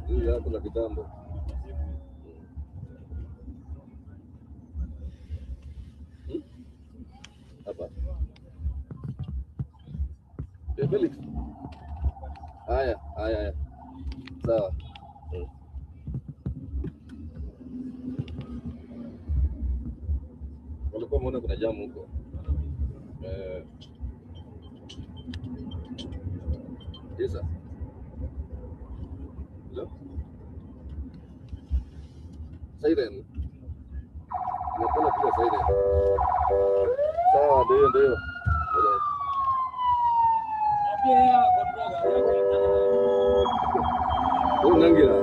Hizi hapo za kitambo. Hapa. Felix. Haya. Sawa. Walikuwa wameona kuna jamu huko. Yes. Hello? Siren. Napenda pia siren. Sawa, ndio. Unangira.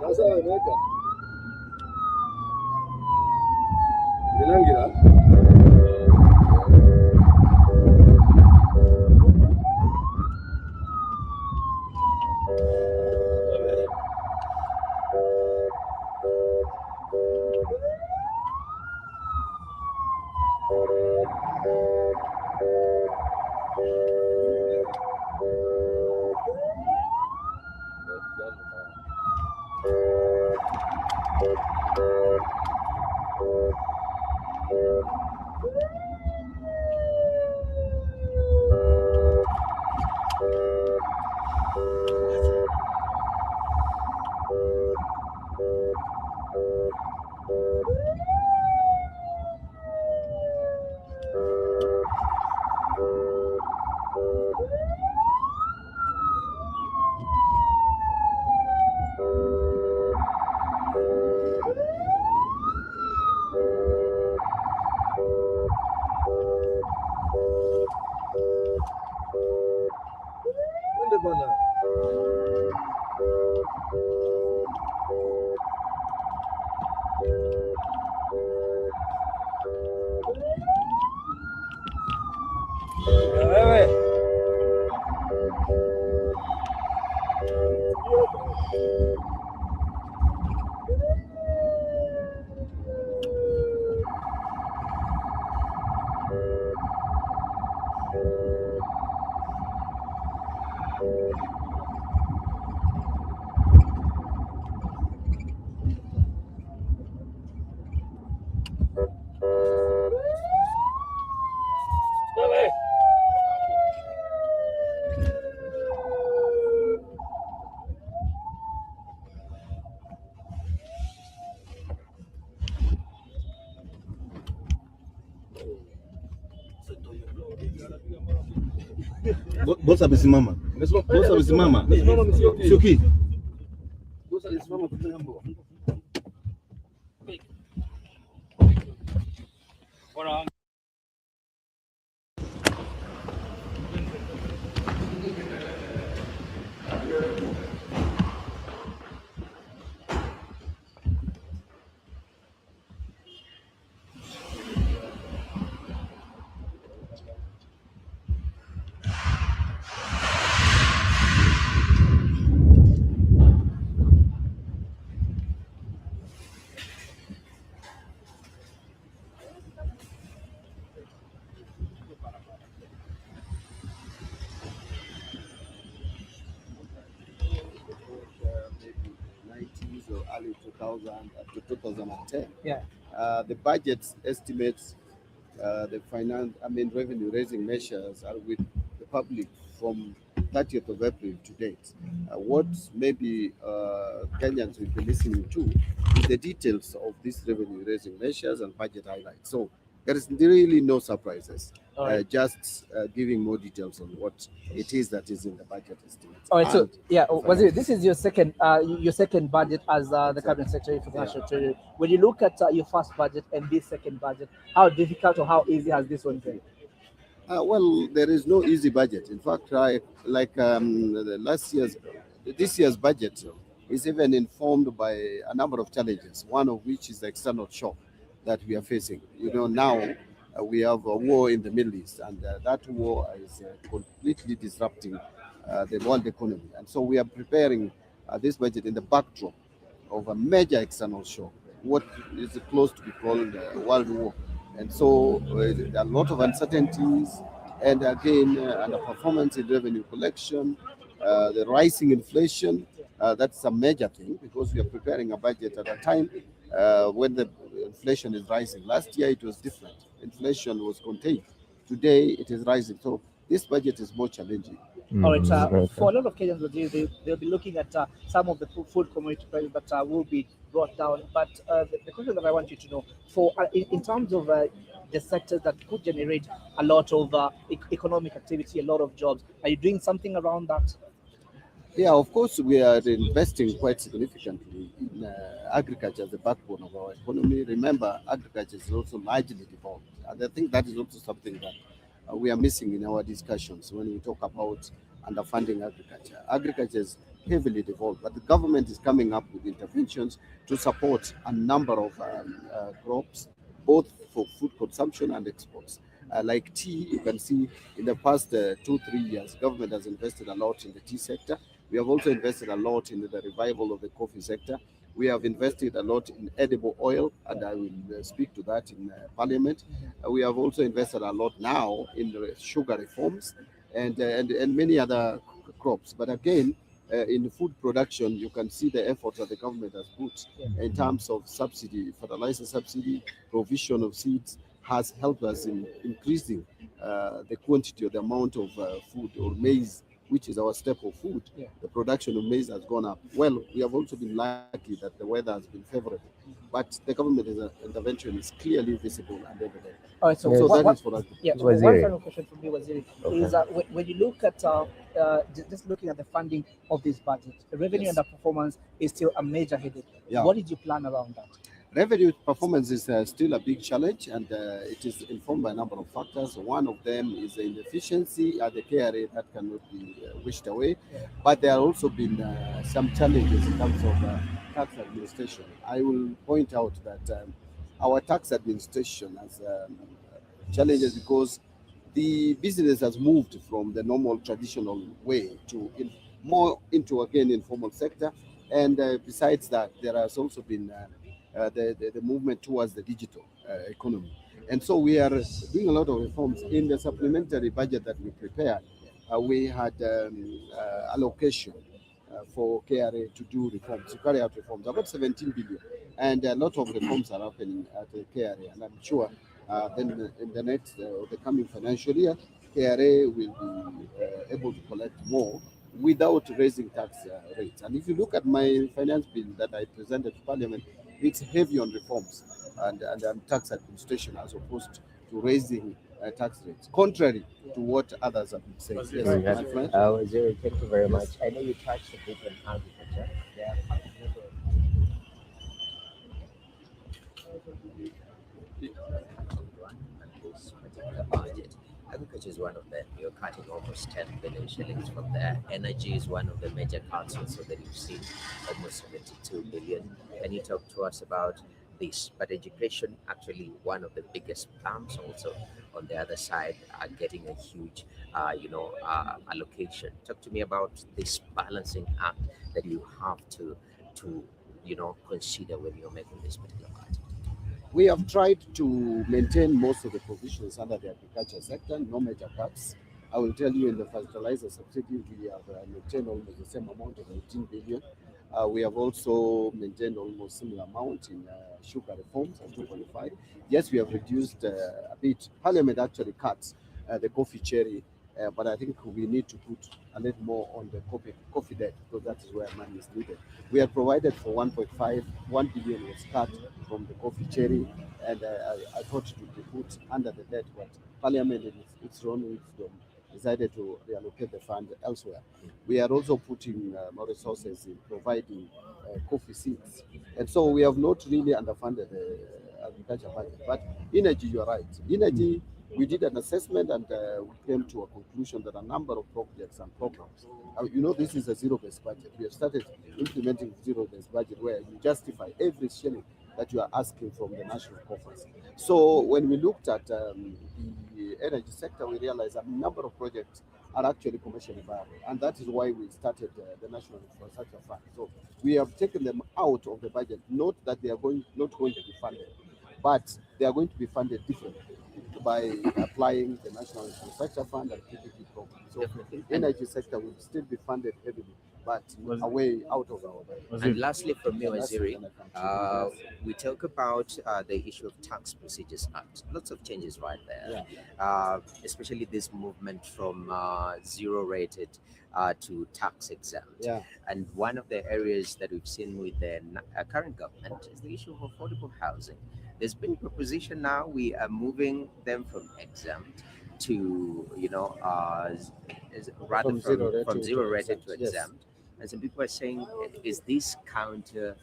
Sasa imeweka. Unangira. Boss amesimama. Bosa alisimama. Sioki. Bosa alisimama kwa jambo. Bora. Early 2000 to 2010. Yeah. The budget estimates the revenue raising measures are with the public from 30th of April to date. What maybe Kenyans will be listening to is the details of these revenue raising measures and budget highlights. So there is really no surprises. Right. Just giving more details on what it is that is in the budget estimates. All right. So yeah, this is your second budget as the cabinet secretary for the National Treasury. When you look at your first budget and this second budget, how difficult or how easy has this one been? Well, there is no easy budget. In fact, this year's budget is even informed by a number of challenges. One of which is the external shock that we are facing. Now we have a war in the Middle East, and that war is completely disrupting the world economy. And so we are preparing this budget in the backdrop of a major external shock, what is close to be called world war. And so there are a lot of uncertainties, and again, underperformance in revenue collection, the rising inflation. That's a major thing because we are preparing a budget at a time when the inflation is rising. Last year it was different. Inflation was contained. Today it is rising. So this budget is more challenging. All right. For a lot of Kenyans, they'll be looking at some of the food commodity prices that will be brought down. But the question that I want you to know, in terms of the sectors that could generate a lot of economic activity, a lot of jobs, are you doing something around that? Yeah, of course, we are investing quite significantly in agriculture as the backbone of our economy. Remember, agriculture is also largely developed. And I think that is also something that we are missing in our discussions when we talk about underfunding agriculture. Agriculture is heavily developed, but the government is coming up with interventions to support a number of crops, both for food consumption and exports. Like tea, you can see in the past 2-3 years, government has invested a lot in the tea sector. We have also invested a lot in the revival of the coffee sector. We have invested a lot in edible oil, and I will speak to that in Parliament. We have also invested a lot now in the sugar reforms and many other crops. But again, in food production, you can see the efforts that the government has put in terms of subsidy, fertilizer subsidy, provision of seeds, has helped us in increasing the quantity or the amount of food or maize, which is our staple food. The production of maize has gone up. Well, we have also been lucky that the weather has been favorable, but the government intervention is clearly visible and evident. All right, so that is for us. Yeah, one final question from me, Waziri, is when you look at just looking at the funding of this budget, the revenue underperformance is still a major headache. What did you plan around that? Revenue performance is still a big challenge, and it is informed by a number of factors. One of them is the inefficiency at the KRA that cannot be wished away, but there have also been some challenges in terms of tax administration. I will point out that our tax administration has challenges because the business has moved from the normal traditional way to more into again informal sector, and besides that, there has also been the movement towards the digital economy. And so we are doing a lot of reforms. In the supplementary budget that we prepared, we had allocation for KRA to do reforms, to carry out reforms, about 17 billion. And a lot of reforms are happening at the KRA. And I'm sure then in the next, the coming financial year, KRA will be able to collect more without raising tax rates. And if you look at my finance bill that I presented to Parliament, it's heavy on reforms and tax administration as opposed to raising tax rates, contrary to what others have been saying. Yes, my friend. Waziri, thank you very much. I know you touched a bit on agriculture. There are quite a number of this particular budget. Agriculture is one of them. You're cutting almost 10 billion shillings from there. Energy is one of the major cuts also that you've seen, almost 72 billion. Can you talk to us about this? But education, actually, one of the biggest plans also on the other side, are getting a huge, allocation. Talk to me about this balancing act that you have to consider when you're making this particular budget. We have tried to maintain most of the provisions under the agriculture sector, no major cuts. I will tell you in the fertilizer subsidy, we have maintained almost the same amount of 18 billion. We have also maintained almost similar amount in sugar reforms at 2.5. Yes, we have reduced a bit. Parliament actually cuts the coffee cherry, but I think we need to put a little more on the coffee debt because that is where money is needed. We have provided for 1.5, 1 billion was cut from the coffee cherry, and I thought it would be put under the debt, but Parliament in its own wisdom decided to reallocate the fund elsewhere. We are also putting more resources in providing coffee seeds, and so we have not really underfunded the agriculture budget. But energy, you are right. Energy, we did an assessment and we came to a conclusion that a number of projects and programs, this is a zero-based budget. We have started implementing zero-based budget where you justify every shilling that you are asking from the national coffers. So when we looked at the energy sector, we realized a number of projects are actually commercially viable, and that is why we started the National Infrastructure Fund. So we have taken them out of the budget, not that they are not going to be funded, but they are going to be funded differently by applying the National Infrastructure Fund and PPP program. So the energy sector will still be funded heavily, but away out of our budget. And lastly, from me, Waziri, we talk about the issue of Tax Procedures Act. Lots of changes right there, especially this movement from zero-rated to tax exempt. Yeah. And one of the areas that we've seen with the current government is the issue of affordable housing. There's been a proposition now, we are moving them from exempt to, rather from zero rated to exempt. Yes. And some people are saying, is this counter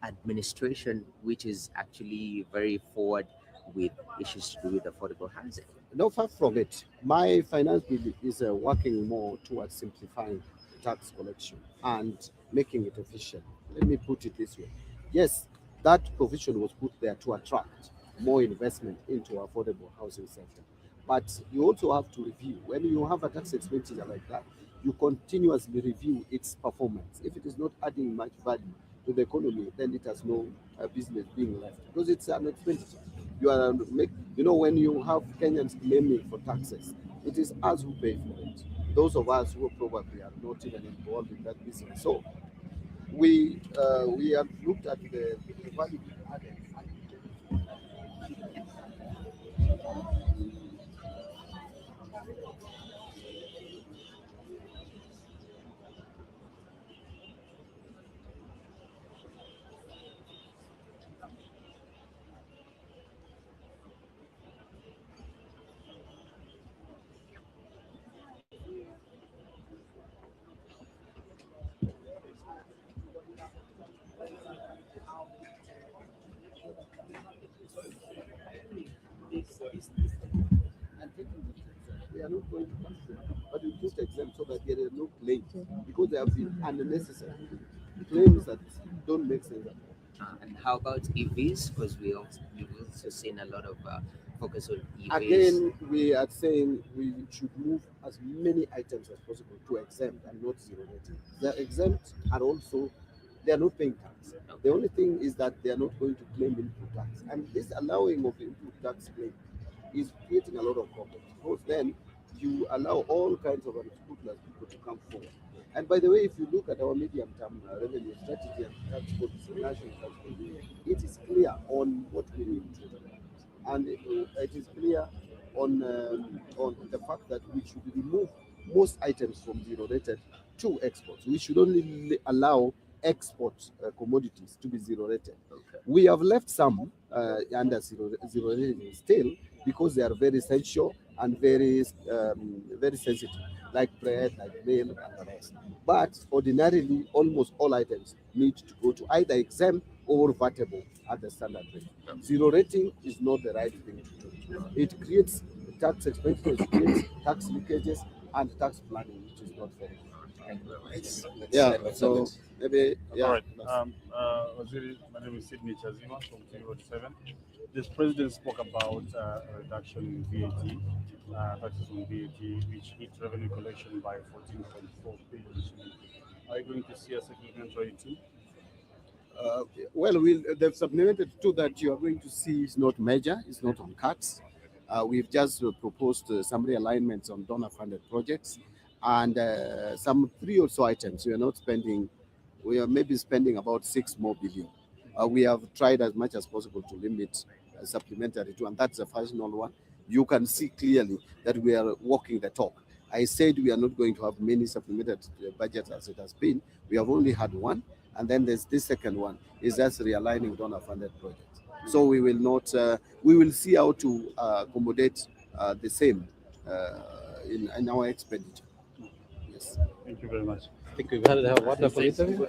administration, which is actually very forward with issues to do with affordable housing? No, far from it. My finance bill is working more towards simplifying tax collection and making it efficient. Let me put it this way. Yes, that provision was put there to attract more investment into affordable housing sector. But you also have to review. When you have a tax expenditure like that, you continuously review its performance. If it is not adding much value to the economy, then it has no business being left because it's an expenditure. When you have Kenyans claiming for taxes, it is us who pay for it. Those of us who probably are not even involved in that business. So we have looked at the value added. We are not going to consider, but we put exempt so that there are no claims because there have been unnecessary claims that don't make sense. And how about EVs? Because we've also seen a lot of focus on EVs. Again, we are saying we should move as many items as possible to exempt and not zero rating. They're exempt and also they are not paying tax. Okay. The only thing is that they are not going to claim input tax. And this allowing of input tax claim is creating a lot of problems. Because then you allow all kinds of unscrupulous people to come forward. And by the way, if you look at our medium-term revenue strategy and tax policy, national tax policy, it is clear on what we need to do. And it is clear on the fact that we should remove most items from zero-rated to exports. We should only allow export commodities to be zero-rated. Okay. We have left some under zero-rated still because they are very essential and very sensitive, like bread, like milk, and the rest. But ordinarily, almost all items need to go to either exempt or vatable at the standard rate. Zero rating is not the right thing to do. It creates tax expenditures, it creates tax leakages and tax planning, which is not very good. Thank you very much. Yeah, so maybe, yeah. All right. Waziri, my name is Sydney Chazima from TV47. This president spoke about a reduction in VAT, taxes on VAT, which hit revenue collection by 14.4 billion. Are you going to see a supplementary too? Well, they've supplemented to that you are going to see is not major, it's not on cuts. We've just proposed some realignments on donor funded projects and some three or so items. We are maybe spending about 6 more billion. We have tried as much as possible to limit supplementary to, and that's the final one. You can see clearly that we are walking the talk. I said we are not going to have many supplemented budgets as it has been. We have only had one, and then there's this second one is just realigning donor funded projects. So we will not. We will see how to accommodate the same in our expenditure. Yes. Thank you very much. I think we've had a wonderful interview.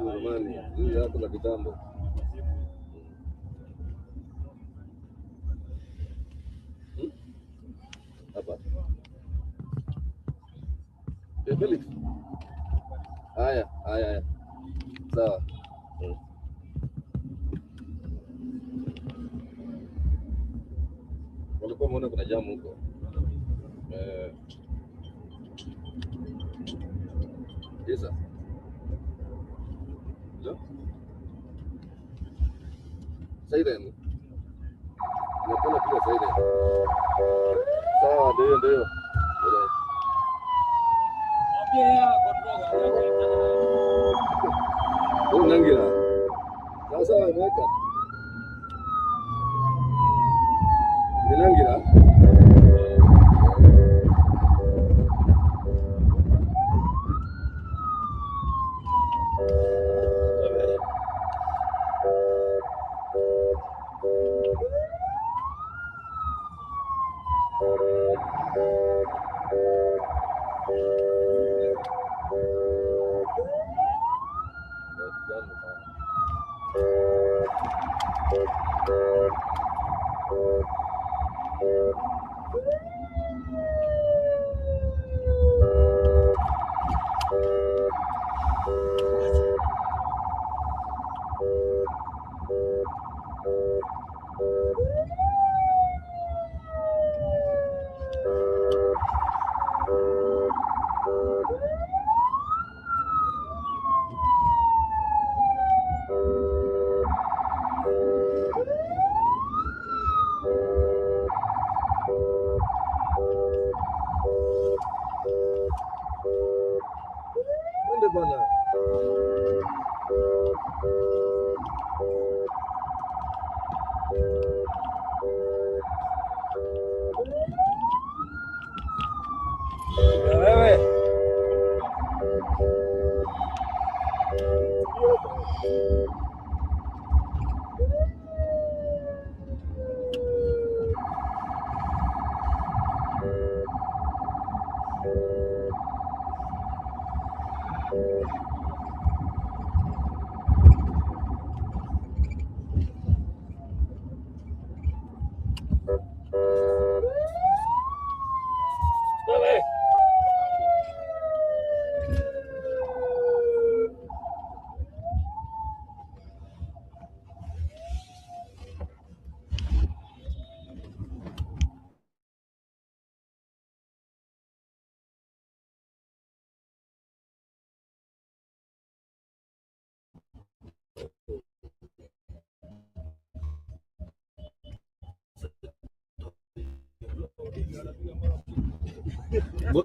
Zamani hizi yako za kitambo. Hapa. Felix. Haya. Sawa. Walikuwa wameona kuna jamu huko. Isa. Hello? Siren. Napenda pia siren. Sawa, ndio. Unangira. Sasa imeweka. Ninangira.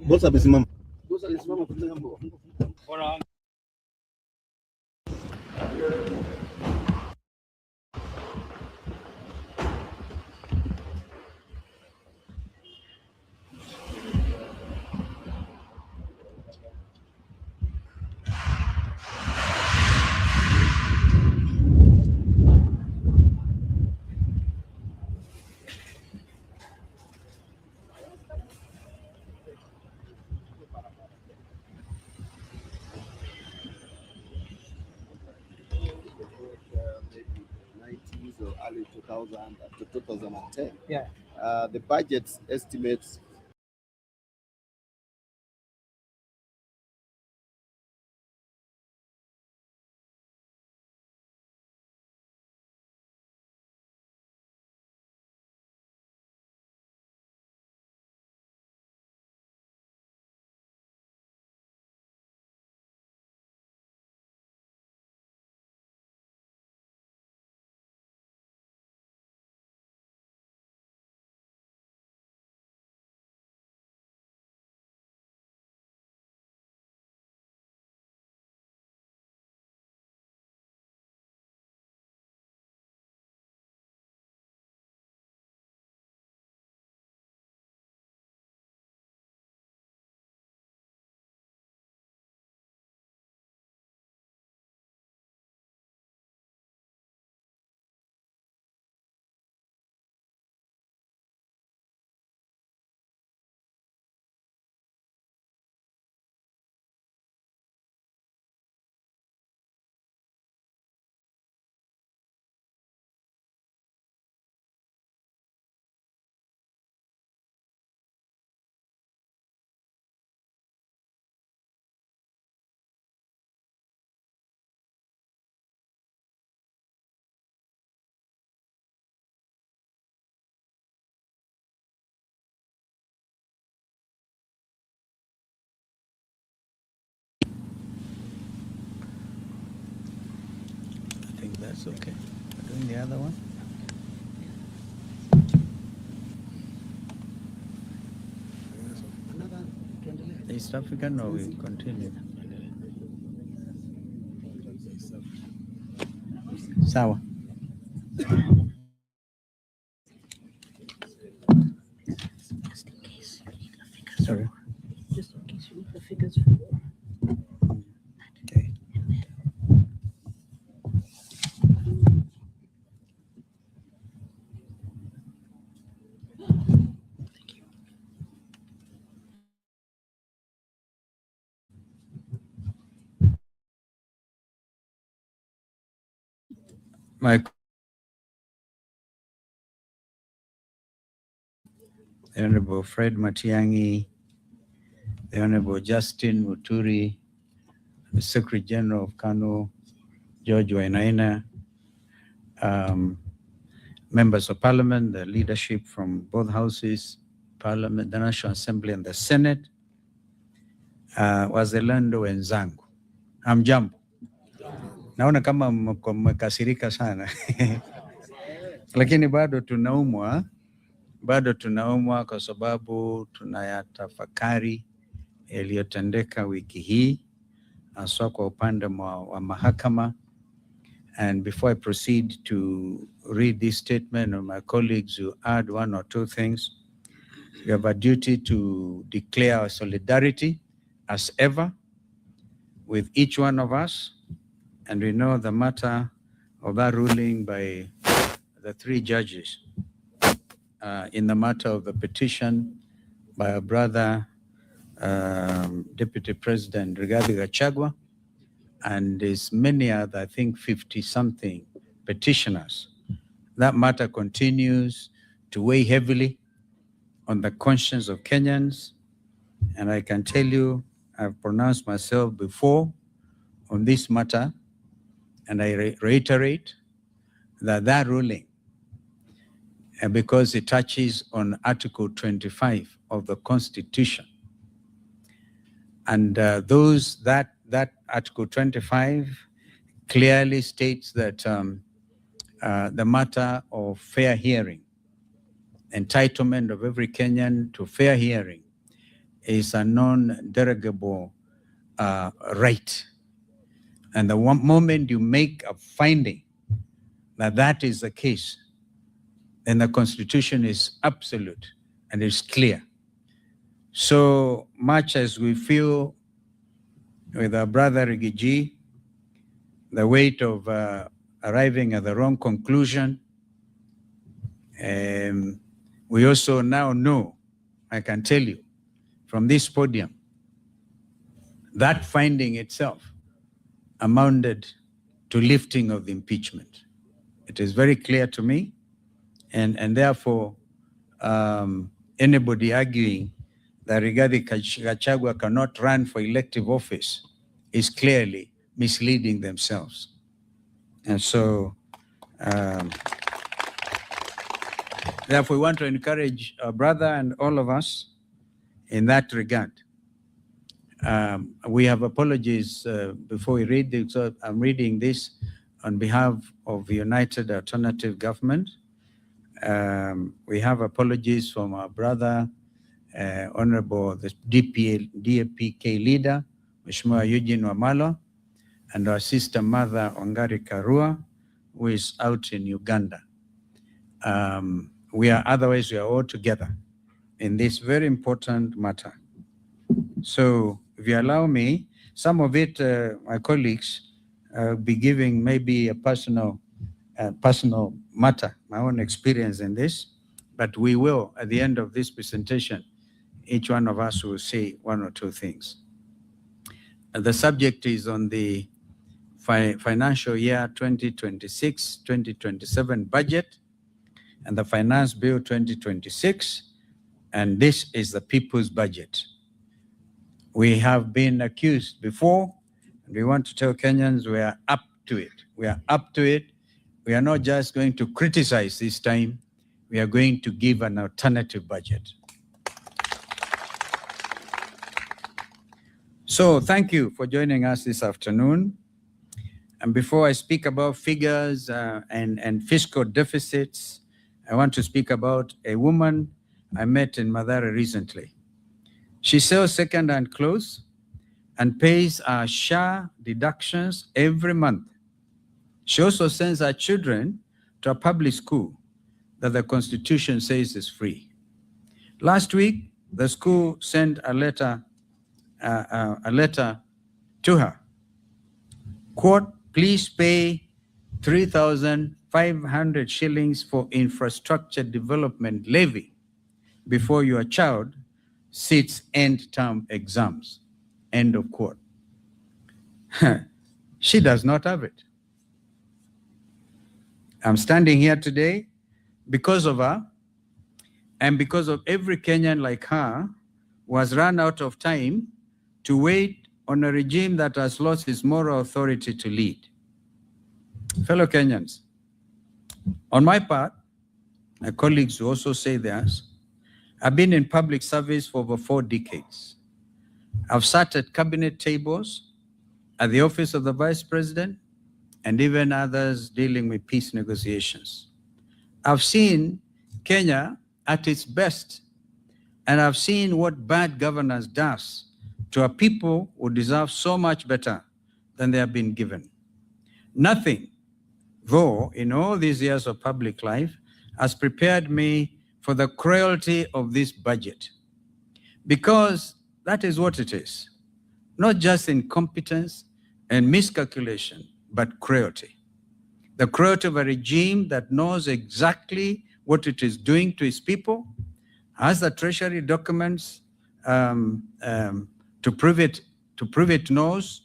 Boss amesimama. Maybe 90s or early 2000 to 2010. Yeah. The budget estimates I think that's okay. Doing the other one? East African or we continue? Sawa. Sorry. Just in case you need the figures. Okay. My the Honorable Fred Matiang'i, the Honorable Justin Muturi, the Secretary General of KANU, George Wainaina, members of Parliament, the leadership from both houses, Parliament, the National Assembly and the Senate, wazalendo wenzangu, hamjambo. Naona kama mmekasirika sana lakini bado tunaumwa kwa sababu tunayatafakari yaliyotendeka wiki hii haswa kwa upande wa mahakama. And before I proceed to read this statement of my colleagues who add one or two things, we have a duty to declare our solidarity as ever with each one of us. And we know the matter of that ruling by the three judges in the matter of the petition by our brother, Deputy President Rigathi Gachagua, and there's many other, I think 50-something petitioners. That matter continues to weigh heavily on the conscience of Kenyans. And I can tell you, I've pronounced myself before on this matter, and I reiterate that ruling, because it touches on Article 25 of the Constitution. And that Article 25 clearly states that the matter of fair hearing, entitlement of every Kenyan to fair hearing, is a non-derogable right. And the one moment you make a finding that that is the case, then the Constitution is absolute and it's clear. So much as we feel with our brother Rigiji, the weight of arriving at the wrong conclusion, we also now know, I can tell you, from this podium, that finding itself amounted to lifting of the impeachment. It is very clear to me, and therefore, anybody arguing that Rigathi Gachagua cannot run for elective office is clearly misleading themselves. And so, therefore, we want to encourage our brother and all of us in that regard. We have apologies before we read this. So I'm reading this on behalf of the United Alternative Government. We have apologies from our brother, Honorable the DAPK leader, Mheshimiwa Eugene Wamalo, and our sister mother, Ongari Karua, who is out in Uganda. Otherwise we are all together in this very important matter. So if you allow me, some of it, my colleagues, be giving maybe a personal matter, my own experience in this, but we will, at the end of this presentation, each one of us will say one or two things. The subject is on the financial year 2026-2027 budget and the Finance Bill 2026, and this is the people's budget. We have been accused before, and we want to tell Kenyans we are up to it. We are up to it. We are not just going to criticize this time, we are going to give an alternative budget. So thank you for joining us this afternoon. And before I speak about figures and fiscal deficits, I want to speak about a woman I met in Mathare recently. She sells second-hand clothes and pays her SHA deductions every month. She also sends her children to a public school that the Constitution says is free. Last week, the school sent a letter to her. Quote, please pay 3,500 shillings for infrastructure development levy before your child sits end-term exams. End of quote. She does not have it. I'm standing here today because of her and because of every Kenyan like her who has run out of time to wait on a regime that has lost its moral authority to lead. Fellow Kenyans, on my part, my colleagues who also say theirs, I've been in public service for over 4 decades. I've sat at cabinet tables, at the office of the vice president, and even others dealing with peace negotiations. I've seen Kenya at its best, and I've seen what bad governance does to a people who deserve so much better than they have been given. Nothing, though, in all these years of public life, has prepared me for the cruelty of this budget, because that is what it is. Not just incompetence and miscalculation, but cruelty. The cruelty of a regime that knows exactly what it is doing to its people, has the Treasury documents to prove it knows,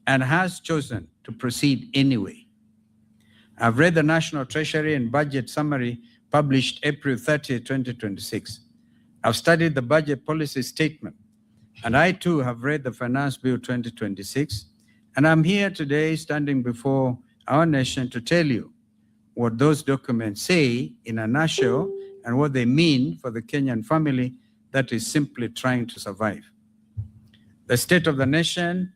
and has chosen to proceed anyway. I've read the National Treasury and Budget Summary published April 30, 2026. I've studied the budget policy statement, and I too have read the Finance Bill 2026, and I'm here today standing before our nation to tell you what those documents say in a nutshell and what they mean for the Kenyan family that is simply trying to survive. The state of the nation,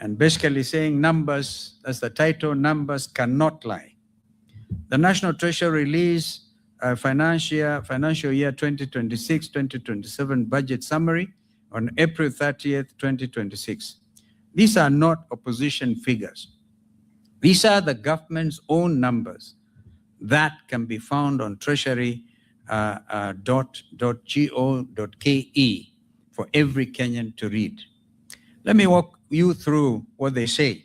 and basically saying numbers, that's the title, numbers cannot lie. The National Treasury released a financial year 2026-2027 budget summary on April 30th, 2026. These are not opposition figures. These are the government's own numbers that can be found on treasury.go.ke for every Kenyan to read. Let me walk you through what they say.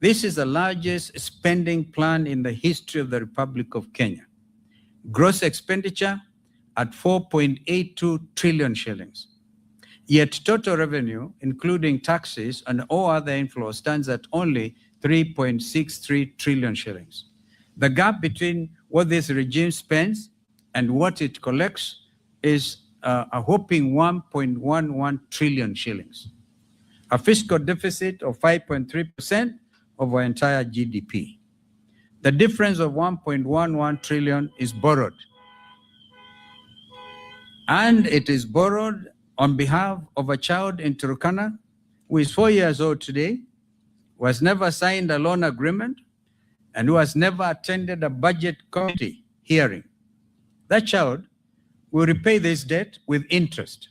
This is the largest spending plan in the history of the Republic of Kenya. Gross expenditure at 4.82 trillion shillings. Yet total revenue, including taxes and all other inflows, stands at only 3.63 trillion shillings. The gap between what this regime spends and what it collects is a whopping 1.11 trillion shillings. A fiscal deficit of 5.3% of our entire GDP. The difference of 1.11 trillion is borrowed. And it is borrowed on behalf of a child in Turkana who is 4 years old today, who has never signed a loan agreement, and who has never attended a budget committee hearing. That child will repay this debt with interest.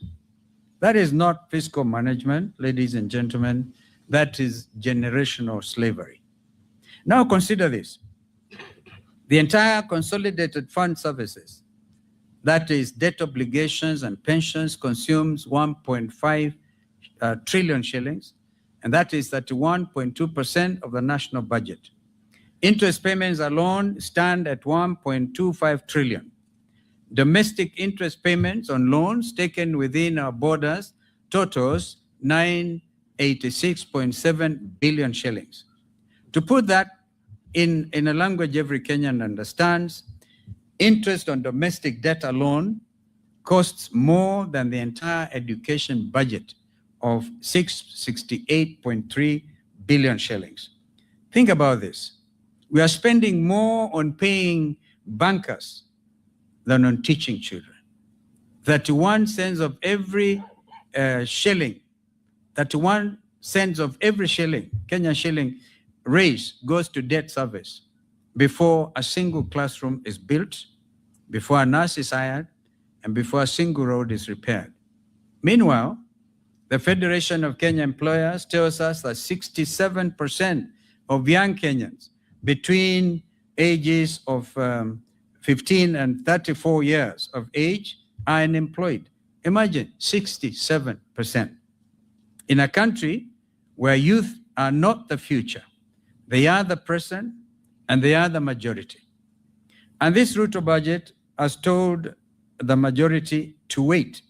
That is not fiscal management, ladies and gentlemen. That is generational slavery. Now consider this. The entire consolidated fund services, that is debt obligations and pensions, consumes 1.5 trillion shillings, and that is 31.2% of the national budget. Interest payments alone stand at 1.25 trillion. Domestic interest payments on loans taken within our borders totals 986.7 billion shillings. To put that in a language every Kenyan understands, interest on domestic debt alone costs more than the entire education budget of 668.3 billion shillings. Think about this. We are spending more on paying bankers than on teaching children. 31 cents of every shilling, 31 cents of every shilling, Kenyan shilling raised goes to debt service before a single classroom is built, before a nurse is hired, and before a single road is repaired. Meanwhile, the Federation of Kenya Employers tells us that 67% of young Kenyans between ages of 15 and 34 years of age are unemployed. Imagine 67%. In a country where youth are not the future, they are the present and they are the majority. And this Ruto budget has told the majority to wait.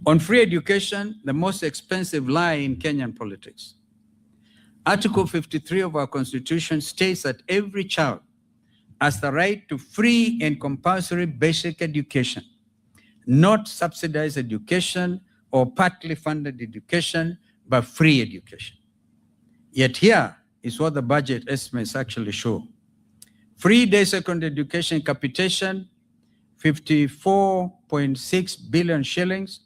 On free education, the most expensive lie in Kenyan politics. Article 53 of our Constitution states that every child has the right to free and compulsory basic education, not subsidized education or partly funded education, but free education. Yet here is what the budget estimates actually show. Free day secondary education capitation, 54.6 billion shillings,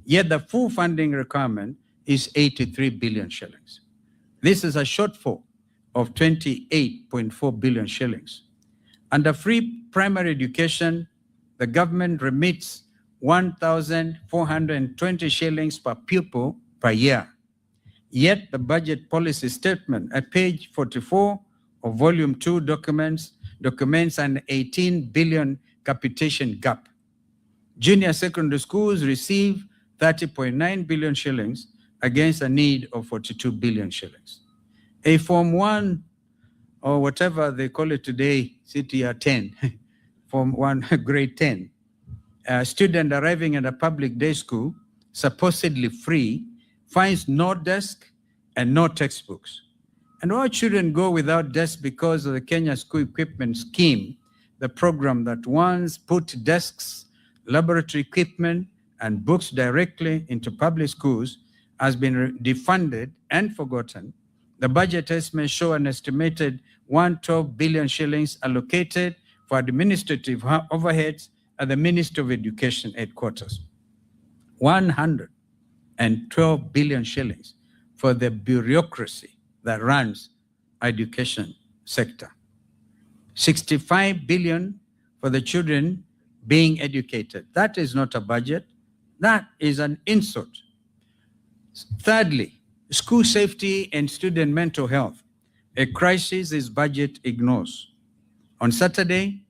yet the full funding requirement is 83 billion shillings. This is a shortfall of 28.4 billion shillings. Under free primary education, the government remits 1,420 shillings per pupil per year. Yet the budget policy statement at page 44 of volume 2 documents an 18 billion capitation gap. Junior secondary schools receive 30.9 billion shillings against a need of 42 billion shillings. A Form 1, or whatever they call it today, CTR 10, Form 1, grade 10, a student arriving at a public day school, supposedly free, finds no desk and no textbooks. And all children go without desks because of the Kenya School Equipment Scheme, the program that once put desks, laboratory equipment, and books directly into public schools has been defunded and forgotten. The budget estimates show an estimated 112 billion shillings allocated for administrative overheads at the Ministry of Education headquarters. 112 billion shillings for the bureaucracy that runs education sector. 65 billion for the children being educated. That is not a budget. That is an insult. Thirdly, school safety and student mental health, a crisis this budget ignores. On Saturday,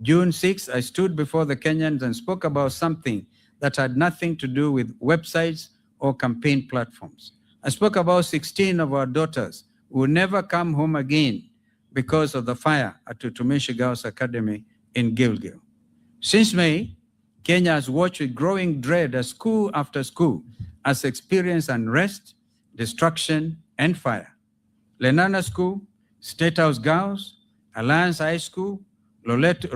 June 6th, I stood before the Kenyans and spoke about something that had nothing to do with websites or campaign platforms. I spoke about 16 of our daughters who will never come home again because of the fire at Tutumishi Girls Academy in Gilgil. Since May, Kenya has watched with growing dread as school after school has experienced unrest, destruction, and fire. Lenana School, State House Girls, Alliance High School, Loreto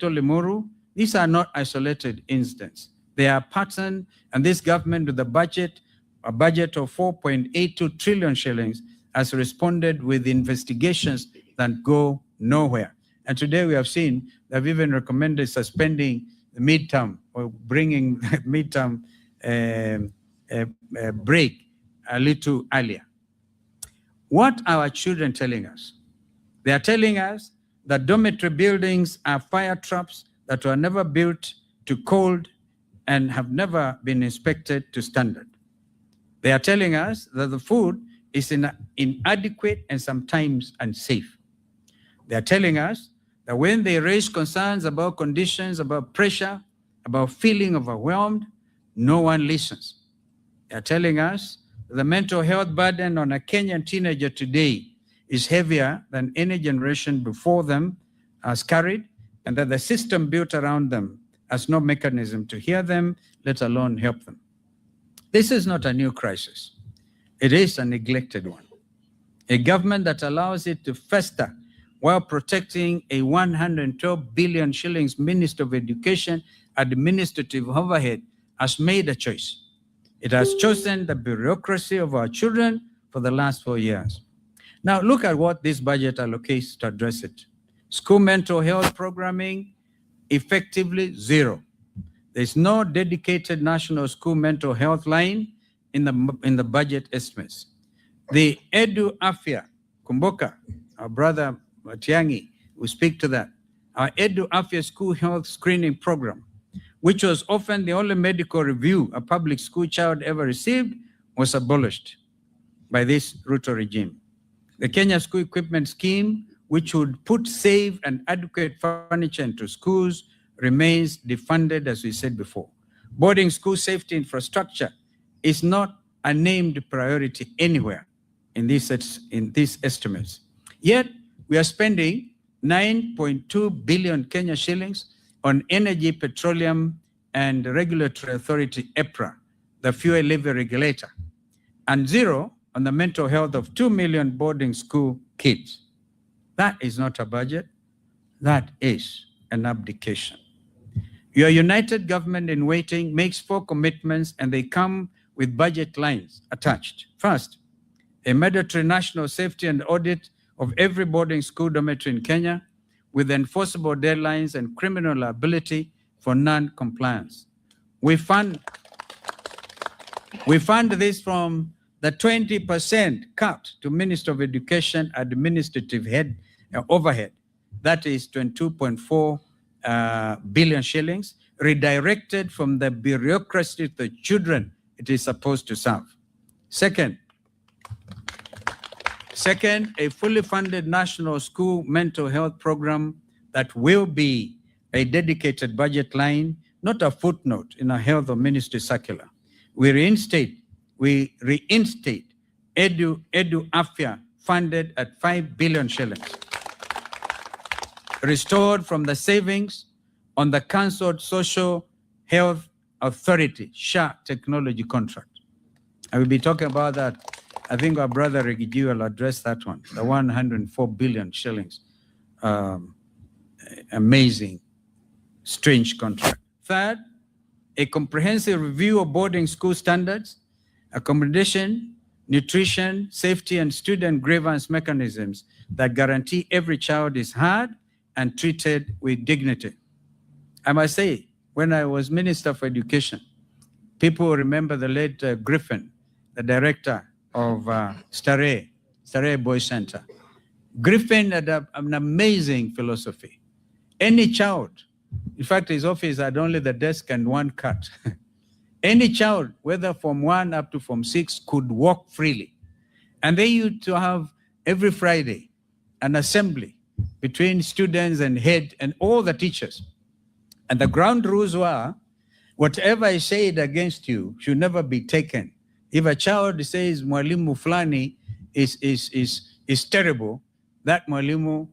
Limuru, these are not isolated incidents. They are patterned, and this government with a budget of 4.82 trillion shillings has responded with investigations that go nowhere. And today we have seen they've even recommended suspending the midterm or bringing midterm break a little earlier. What are our children telling us? They are telling us that dormitory buildings are fire traps that were never built to code and have never been inspected to standard. They are telling us that the food is inadequate and sometimes unsafe. They are telling us that when they raise concerns about conditions, about pressure, about feeling overwhelmed, no one listens. They are telling us that the mental health burden on a Kenyan teenager today is heavier than any generation before them has carried, and that the system built around them has no mechanism to hear them, let alone help them. This is not a new crisis. It is a neglected one. A government that allows it to fester while protecting a 112 billion shillings Minister of Education administrative overhead has made a choice. It has chosen the bureaucracy of our children for the last 4 years. Now look at what this budget allocates to address it. School mental health programming, effectively zero. There's no dedicated national school mental health line in the budget estimates. The Edu Afya, Kumboka, our brother Matiangi, will speak to that. Our Edu Afya school health screening program, which was often the only medical review a public school child ever received, was abolished by this Ruto regime. The Kenya School Equipment Scheme, which would put safe and adequate furniture into schools, remains defunded, as we said before. Boarding school safety infrastructure is not a named priority anywhere in these estimates. Yet, we are spending 9.2 billion Kenya shillings on Energy, Petroleum, and Regulatory Authority, EPRA, the fuel levy regulator, and zero on the mental health of 2 million boarding school kids. That is not a budget. That is an abdication. Your united government in waiting makes 4 commitments, and they come with budget lines attached. First, a mandatory national safety and audit of every boarding school dormitory in Kenya with enforceable deadlines and criminal liability for non-compliance. We fund this from the 20% cut to Minister of Education administrative overhead. That is 22.4 billion shillings, redirected from the bureaucracy to the children it is supposed to serve. Second, a fully funded national school mental health program that will be a dedicated budget line, not a footnote in a health or ministry circular. We reinstate Edu Afya funded at 5 billion shillings, restored from the savings on the cancelled Social Health Authority, SHA technology contract. I will be talking about that. I think our brother Reggie will address that one, the 104 billion shillings. Amazing, strange contract. Third, a comprehensive review of boarding school standards, accommodation, nutrition, safety, and student grievance mechanisms that guarantee every child is heard and treated with dignity. I must say, when I was Minister for Education, people remember the late Griffin, the director of Starehe Boys Center. Griffin had an amazing philosophy. Any child, in fact, his office had only the desk and one cat. Any child, whether from 1 up to from 6, could walk freely. And they used to have every Friday an assembly between students and head and all the teachers. And the ground rules were, whatever is said against you should never be taken. If a child says Mwalimu Fulani is terrible, that Mwalimu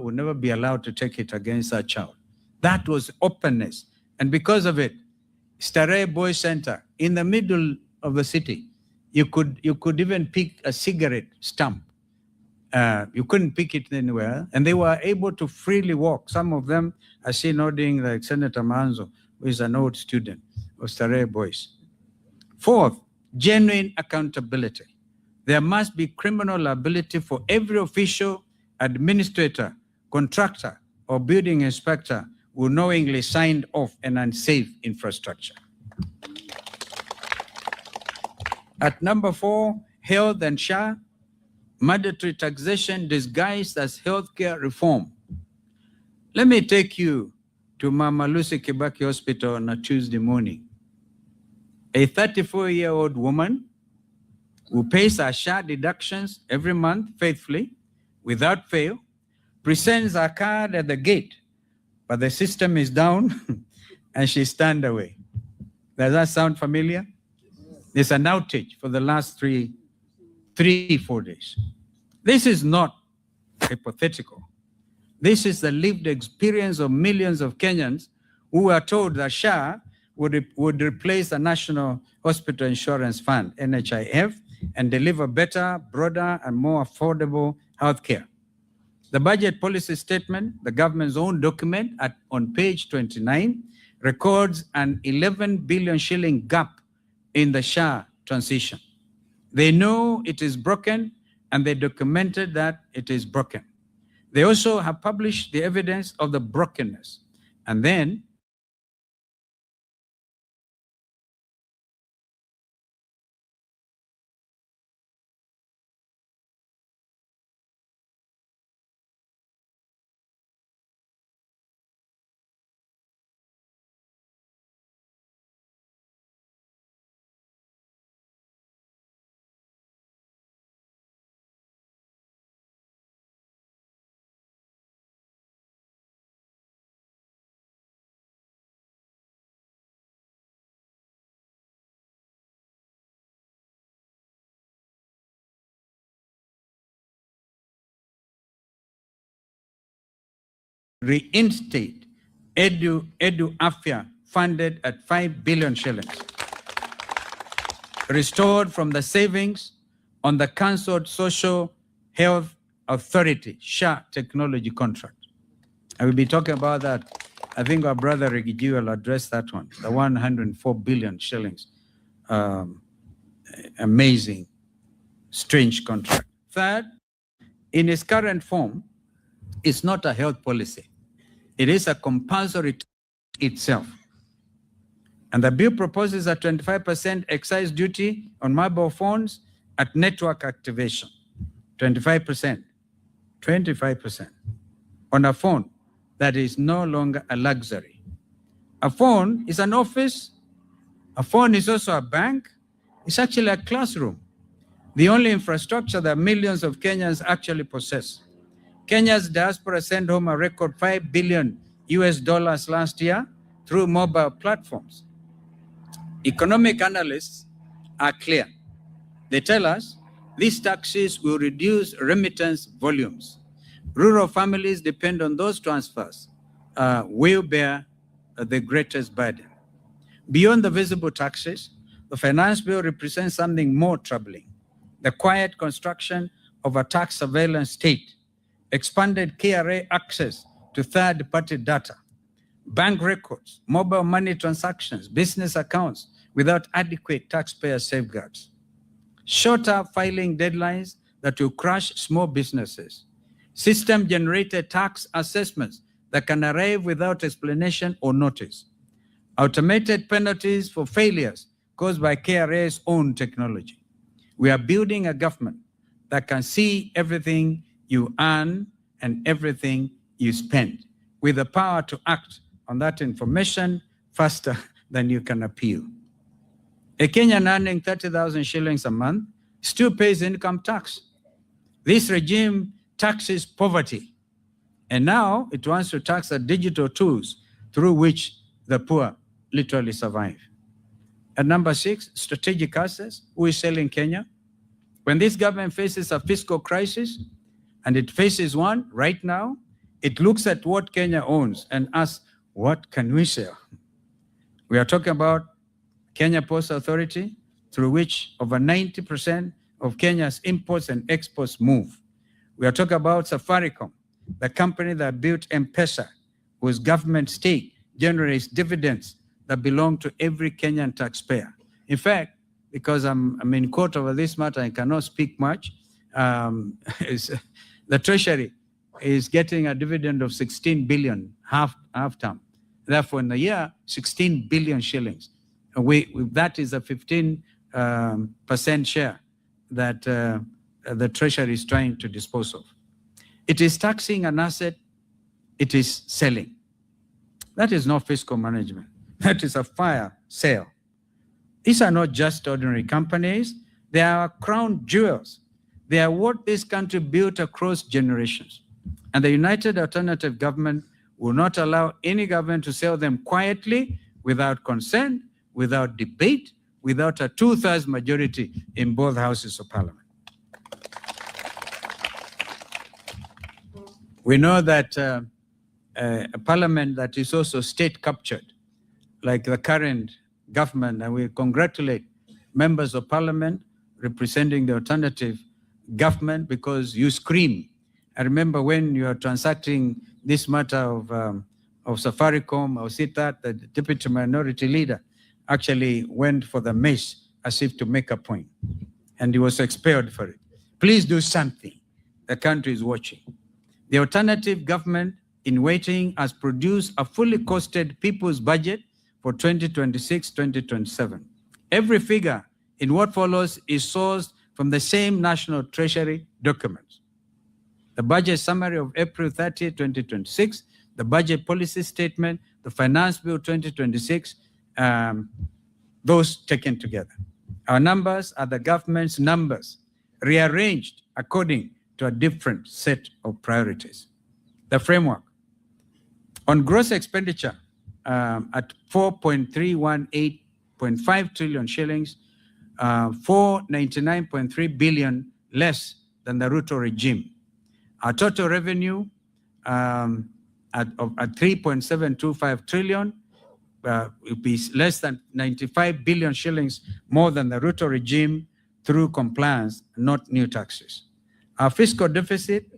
will never be allowed to take it against that child. That was openness. And because of it, Starehe Boys Center, in the middle of the city, you could even pick a cigarette stump. You couldn't pick it anywhere. And they were able to freely walk. Some of them, I see nodding, like Senator Manzo, who is an old student of Starehe Boys. Fourth, genuine accountability. There must be criminal liability for every official, administrator, contractor, or building inspector who knowingly signed off an unsafe infrastructure. At number 4, health and SHA, mandatory taxation disguised as healthcare reform. Let me take you to Mama Lucy Kibaki Hospital on a Tuesday morning. A 34-year-old woman who pays her SHA deductions every month faithfully, without fail, presents her card at the gate, but the system is down and she's turned away. Does that sound familiar? There's an outage for the last 4 days. This is not hypothetical. This is the lived experience of millions of Kenyans who are told that SHA would replace the National Hospital Insurance Fund, NHIF, and deliver better, broader, and more affordable healthcare. The budget policy statement, the government's own document on page 29, records an 11 billion shilling gap in the SHA transition. They know it is broken, and they documented that it is broken. They also have published the evidence of the brokenness. And then reinstate Edu Afya funded at 5 billion shillings, restored from the savings on the cancelled Social Health Authority, SHA technology contract. I will be talking about that. I think our brother Reggie will address that one, the 104 billion shillings. Amazing, strange contract. Third, in its current form, it's not a health policy. It is a compulsory itself. And the bill proposes a 25% excise duty on mobile phones at network activation. 25%. 25% on a phone that is no longer a luxury. A phone is an office. A phone is also a bank. It's actually a classroom. The only infrastructure that millions of Kenyans actually possess. Kenya's diaspora sent home a record $5 billion last year through mobile platforms. Economic analysts are clear. They tell us these taxes will reduce remittance volumes. Rural families depend on those transfers, will bear the greatest burden. Beyond the visible taxes, the finance bill represents something more troubling: the quiet construction of a tax surveillance state, expanded KRA access to third-party data, bank records, mobile money transactions, business accounts without adequate taxpayer safeguards, shorter filing deadlines that will crush small businesses, system-generated tax assessments that can arrive without explanation or notice, automated penalties for failures caused by KRA's own technology. We are building a government that can see everything you earn and everything you spend, with the power to act on that information faster than you can appeal. A Kenyan earning 30,000 shillings a month still pays income tax. This regime taxes poverty, and now it wants to tax the digital tools through which the poor literally survive. And number 6, strategic assets. Who is selling Kenya? When this government faces a fiscal crisis, and it faces one right now, it looks at what Kenya owns and asks, what can we sell? We are talking about Kenya Post Authority, through which over 90% of Kenya's imports and exports move. We are talking about Safaricom, the company that built M-Pesa, whose government stake generates dividends that belong to every Kenyan taxpayer. In fact, because I'm in court over this matter, I cannot speak much. The Treasury is getting a dividend of 16 billion half term. Therefore, in a year, 16 billion shillings. That is a 15% share that the Treasury is trying to dispose of. It is taxing an asset, it is selling. That is not fiscal management. That is a fire sale. These are not just ordinary companies. They are crown jewels. They are what this country built across generations. And the United Alternative Government will not allow any government to sell them quietly, without consent, without debate, without a 2/3 majority in both houses of parliament. We know that a parliament that is also state captured, like the current government, and we congratulate members of parliament representing the alternative government, because you scream. I remember when you are transacting this matter of Safaricom or Sitat, the deputy minority leader actually went for the mace as if to make a point, and he was expelled for it. Please do something. The country is watching. The alternative government in waiting has produced a fully costed people's budget for 2026-2027. Every figure in what follows is sourced from the same National Treasury documents. The budget summary of April 30, 2026, the budget policy statement, the Finance Bill 2026, those taken together. Our numbers are the government's numbers, rearranged according to a different set of priorities. The framework. On gross expenditure, at 4.318.5 trillion shillings, 499.3 billion less than the Ruto regime. Our total revenue at 3.725 trillion will be less than 95 billion shillings more than the Ruto regime through compliance, not new taxes. Our fiscal deficit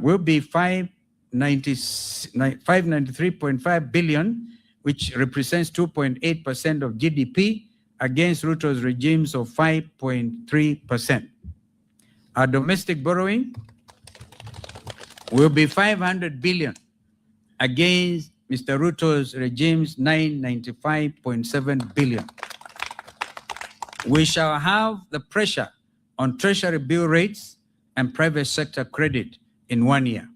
will be 593.5 billion, which represents 2.8% of GDP, against Ruto's regimes of 5.3%. Our domestic borrowing will be 500 billion against Mr. Ruto's regime's 995.7 billion. We shall have the pressure on Treasury bill rates and private sector credit in 1 year.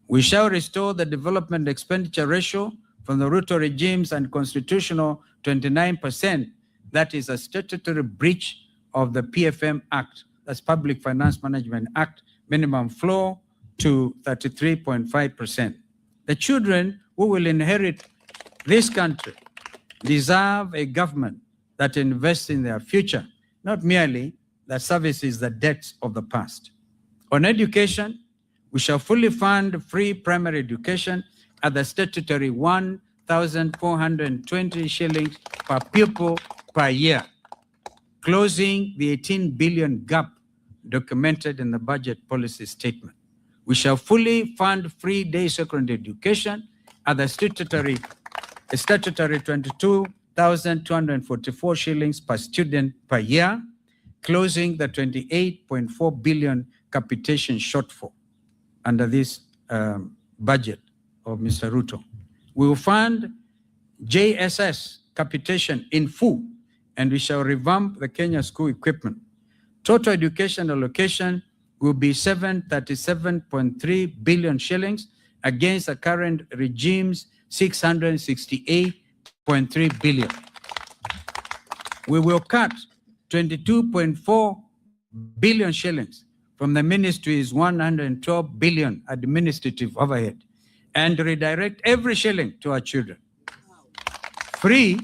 We shall restore the development expenditure ratio from the Ruto regime's unconstitutional 29%. That is a statutory breach of the PFM Act, that's Public Finance Management Act, minimum floor to 33.5%. The children who will inherit this country deserve a government that invests in their future, not merely that services the debts of the past. On education, we shall fully fund free primary education at the statutory 1,420 shillings per pupil per year, closing the 18 billion gap documented in the budget policy statement. We shall fully fund free day secondary education at the statutory 22,244 shillings per student per year, closing the 28.4 billion capitation shortfall under this budget of Mr. Ruto. We will fund JSS capitation in full, and we shall revamp the Kenya school equipment. Total education allocation will be 737.3 billion shillings against the current regime's 668.3 billion. We will cut 22.4 billion shillings from the ministry's 112 billion administrative overhead and redirect every shilling to our children. Free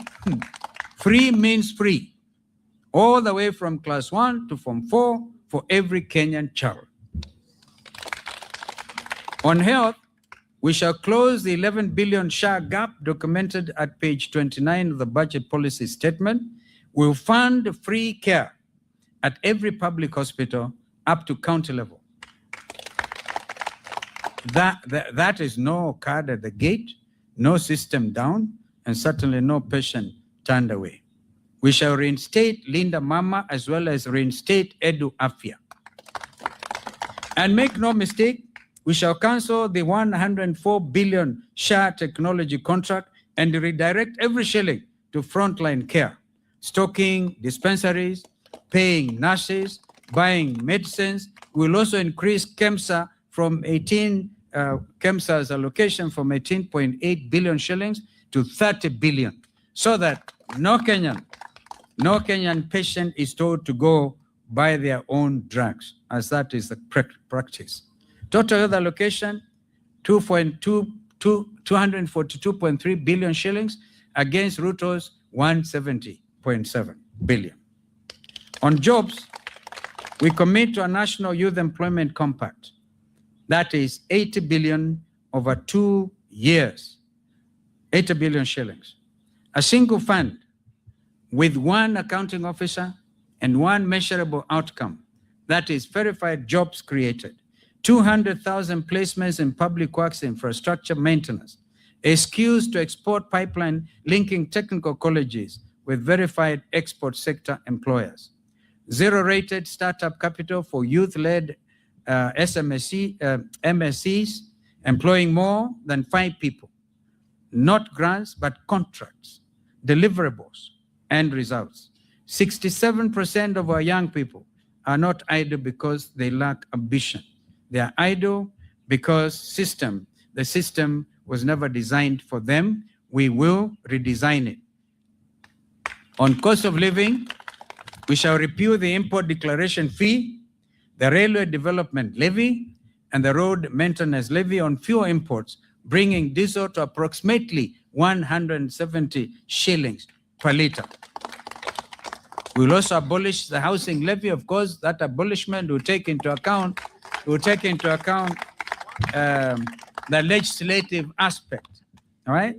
means free, all the way from class 1 to form 4 for every Kenyan child. On health, we shall close the 11 billion SHA gap documented at page 29 of the budget policy statement. We'll fund free care at every public hospital up to county level. That is no card at the gate, no system down, and certainly no patient turned away. We shall reinstate Linda Mama as well as reinstate Edu Afia. And make no mistake, we shall cancel the 104 billion SHA technology contract and redirect every shilling to frontline care, stocking dispensaries, paying nurses, buying medicines. We'll also increase KEMSA from KEMSA's allocation from 18.8 billion shillings to 30 billion, so that no Kenyan patient is told to go buy their own drugs, as that is the practice. Total health allocation, 242.3 billion shillings against Ruto's 170.7 billion. On jobs, we commit to a national youth employment compact. That is 80 billion over 2 years, 80 billion shillings. A single fund with one accounting officer and one measurable outcome. That is verified jobs created. 200,000 placements in public works infrastructure maintenance, a skills to export pipeline linking technical colleges with verified export sector employers. Zero-rated startup capital for youth-led MSCs, employing more than 5 people. Not grants, but contracts, deliverables, and results. 67% of our young people are not idle because they lack ambition. They are idle because the system was never designed for them. We will redesign it. On cost of living, we shall repeal the import declaration fee, the railway development levy, and the road maintenance levy on fuel imports, bringing diesel to approximately 170 shillings per litre. We'll also abolish the housing levy. Of course, that abolishment will take into account the legislative aspect. All right?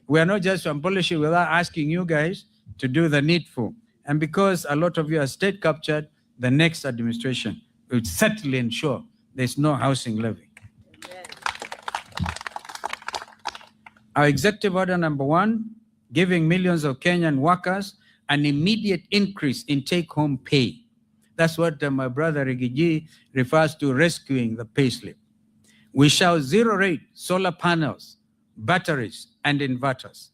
We are not just abolishing without asking you guys to do the needful. And because a lot of you are state captured, the next administration will certainly ensure there's no housing levy. Our executive order number 1, giving millions of Kenyan workers an immediate increase in take-home pay. That's what my brother Rigiji refers to rescuing the payslip. We shall zero-rate solar panels, batteries, and inverters.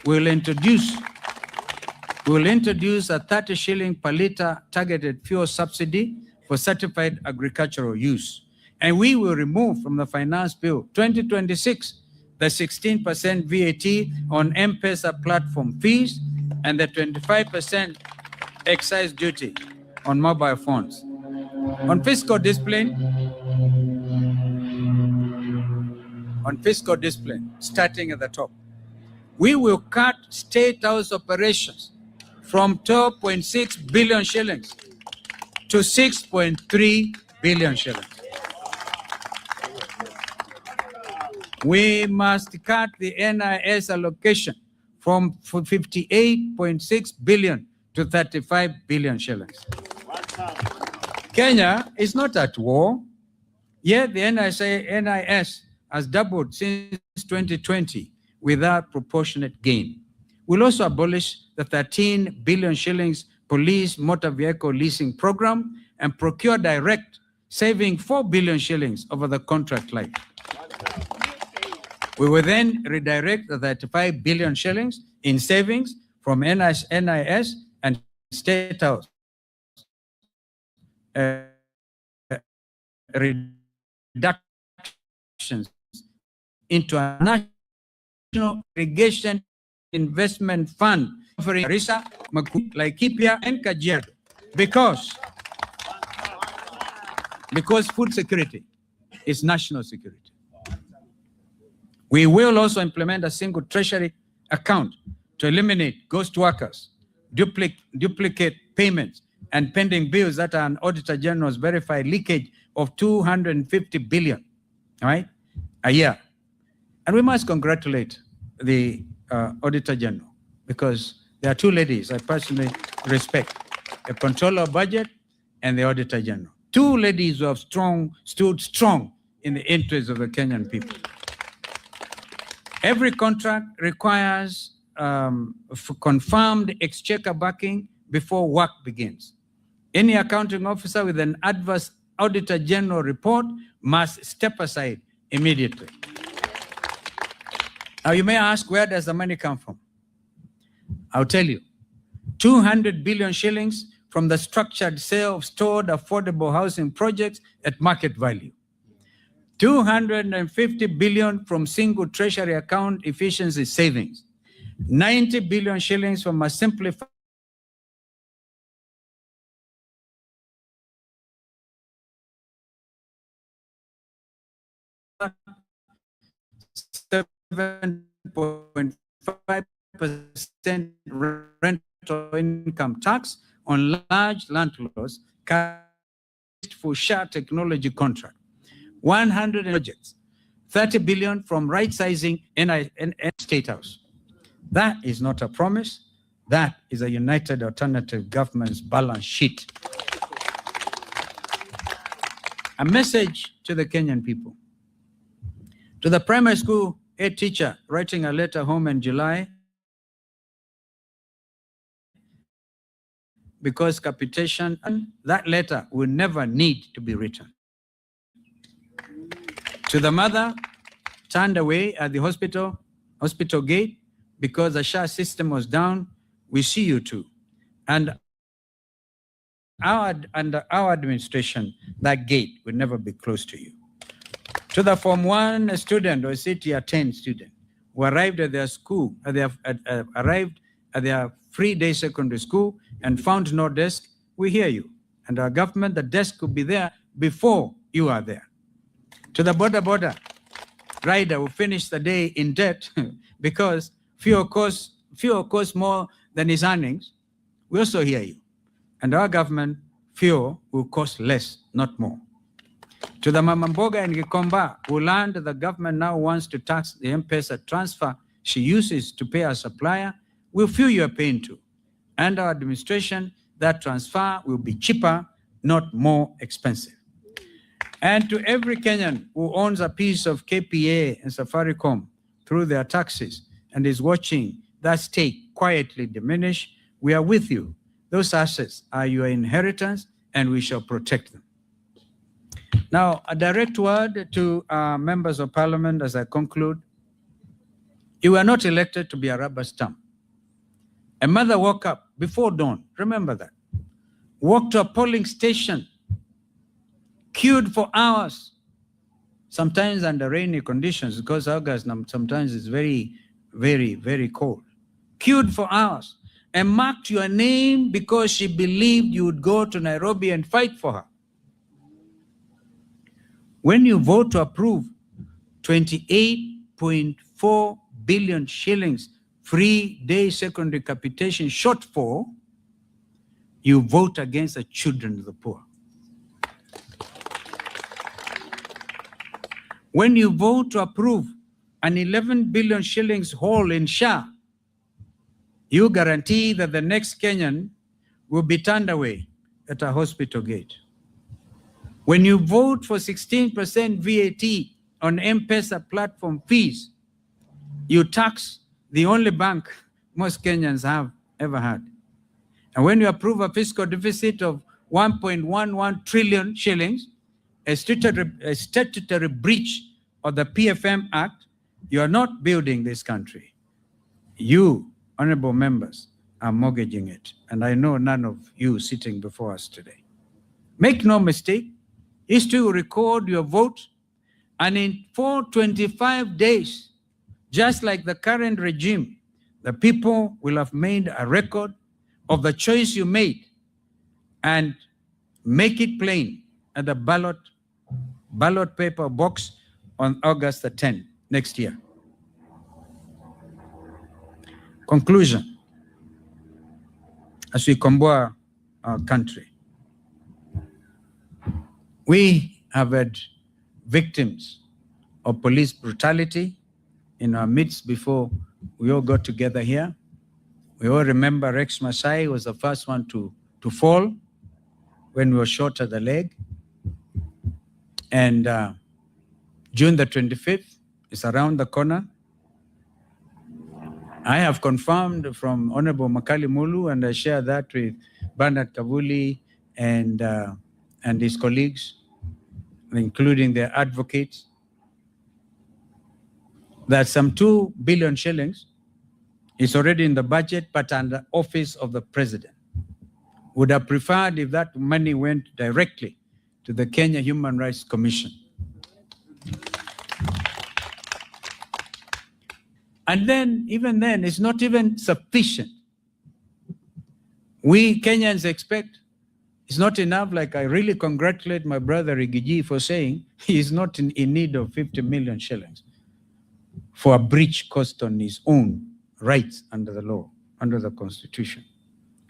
We'll introduce a 30 shilling per litre targeted fuel subsidy for certified agricultural use. And we will remove from the Finance Bill 2026 the 16% VAT on M-Pesa platform fees and the 25% excise duty on mobile phones. On fiscal discipline, starting at the top, we will cut state house operations from 12.6 billion shillings to 6.3 billion shillings. We must cut the NIS allocation from 58.6 billion to 35 billion shillings. Kenya is not at war, yet the NIS has doubled since 2020 without proportionate gain. We'll also abolish the 13 billion shillings police motor vehicle leasing program and procure direct, saving 4 billion shillings over the contract life. We will then redirect the 35 billion shillings in savings from NIS and State House reductions into a national irrigation investment fund Garissa, Laikipia, and Kajiado, because food security is national security. We will also implement a single treasury account to eliminate ghost workers, duplicate payments, and pending bills that are an Auditor General's verified leakage of 250 billion, right, a year. And we must congratulate the Auditor General, because there are two ladies I personally respect, the Controller of Budget and the Auditor General. Two ladies who have stood strong in the interests of the Kenyan people. Every contract requires confirmed exchequer backing before work begins. Any accounting officer with an adverse Auditor General report must step aside immediately. Now you may ask, where does the money come from? I'll tell you. 200 billion shillings from the structured sale of stored affordable housing projects at market value. 250 billion from single treasury account efficiency savings. 90 billion shillings from a simplified $7.5% rental income tax on large landlords for share technology contract. 100 projects, 30 billion from right sizing and State House. That is not a promise. That is a United Alternative Government's balance sheet. A message to the Kenyan people. To the primary school head teacher writing a letter home in July because capitation, and that letter will never need to be written. To the mother turned away at the hospital gate because the SHA system was down, we see you too. And under our administration, that gate will never be closed to you. To the Form 1 student or CTR 10 student who arrived at their school, arrived at their free-day secondary school and found no desk, we hear you. And our government, the desk could be there before you are there. To the border rider who finished the day in debt because fuel costs more than his earnings, we also hear you. And our government, fuel will cost less, not more. To the Mama Mboga and Gikomba who learned the government now wants to tax the M-Pesa transfer she uses to pay her supplier, we'll feel your pain too. And our administration, that transfer will be cheaper, not more expensive. And to every Kenyan who owns a piece of KPA and Safaricom through their taxes and is watching that stake quietly diminish, we are with you. Those assets are your inheritance and we shall protect them. Now, a direct word to members of parliament as I conclude. You were not elected to be a rubber stamp. A mother woke up before dawn, remember that, walked to a polling station, queued for hours, sometimes under rainy conditions, because August sometimes it's very, very, very cold. Queued for hours and marked your name because she believed you would go to Nairobi and fight for her. When you vote to approve 28.4 billion shillings free day secondary capitation shortfall, you vote against the children of the poor. When you vote to approve an 11 billion shillings haul in SHA, you guarantee that the next Kenyan will be turned away at a hospital gate. When you vote for 16% VAT on M-Pesa platform fees, you tax the only bank most Kenyans have ever had. And when you approve a fiscal deficit of 1.11 trillion shillings, a statutory breach of the PFM Act, you are not building this country. You, honorable members, are mortgaging it. And I know none of you sitting before us today. Make no mistake, history will record your vote, and in 425 days, just like the current regime, the people will have made a record of the choice you made and make it plain at the ballot paper box on August the 10th next year. Conclusion, as we combat our country, we have had victims of police brutality in our midst before we all got together here. We all remember Rex Masai was the first one to fall when we were shot at the leg. And June the 25th is around the corner. I have confirmed from Honorable Makali Mulu, and I share that with Bernard Kavuli and his colleagues, including their advocates, that some 2 billion shillings is already in the budget, but under office of the president. Would have preferred if that money went directly to the Kenya Human Rights Commission. And then, even then, it's not even sufficient. We Kenyans expect it's not enough. Like, I really congratulate my brother Rigiji for saying he is not in need of 50 million shillings for a breach caused on his own rights under the law, under the constitution.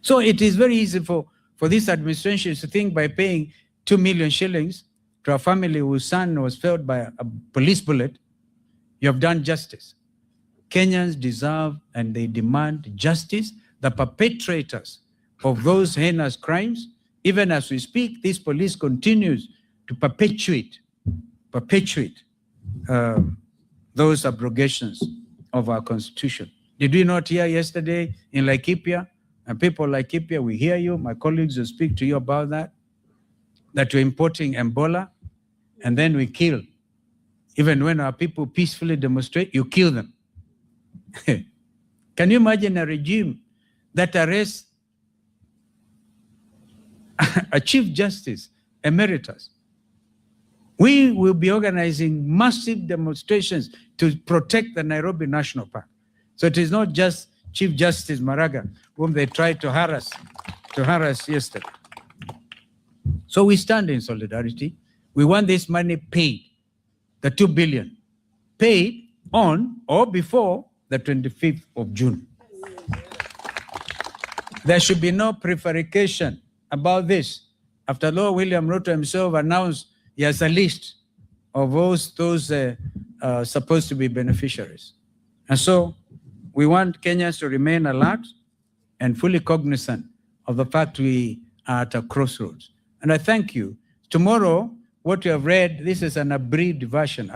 So it is very easy for this administration to think by paying 2 million shillings to a family whose son was felled by a police bullet, you have done justice. Kenyans deserve and they demand justice. The perpetrators of those heinous crimes, even as we speak, this police continues to perpetuate those abrogations of our constitution. Did we not hear yesterday in Laikipia? And people like Laikipia, we hear you. My colleagues will speak to you about that we're importing Ebola, and then we kill. Even when our people peacefully demonstrate, you kill them. Can you imagine a regime that arrests a Chief Justice Emeritus? We will be organizing massive demonstrations to protect the Nairobi National Park. So it is not just Chief Justice Maraga, whom they tried to harass yesterday. So we stand in solidarity. We want this money paid, the 2 billion, paid on or before the 25th of June. There should be no prevarication about this. After Lord William Ruto himself announced he has a list of those supposed to be beneficiaries. And so we want Kenyans to remain alert and fully cognizant of the fact we are at a crossroads. And I thank you. Tomorrow, what you have read, this is an abridged version.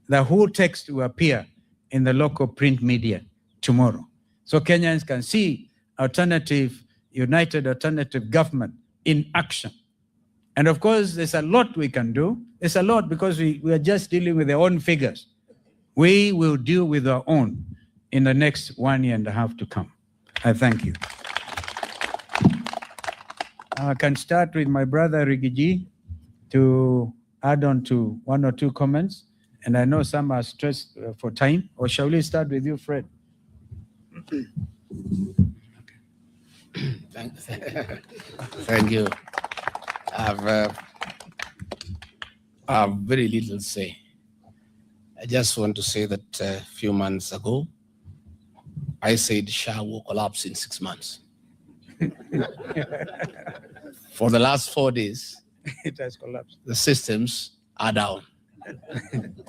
The whole text will appear in the local print media tomorrow. So Kenyans can see united alternative government in action. And of course, there's a lot we can do. There's a lot because we are just dealing with their own figures. We will deal with our own in the next 1.5 years to come. I thank you. I can start with my brother Rigiji to add on to 1 or 2 comments. And I know some are stressed for time. Or shall we start with you, Fred? Thank you. I have very little to say. I just want to say that a few months ago, I said SHA will collapse in 6 months. For the last 4 days, It has collapsed. the systems are down.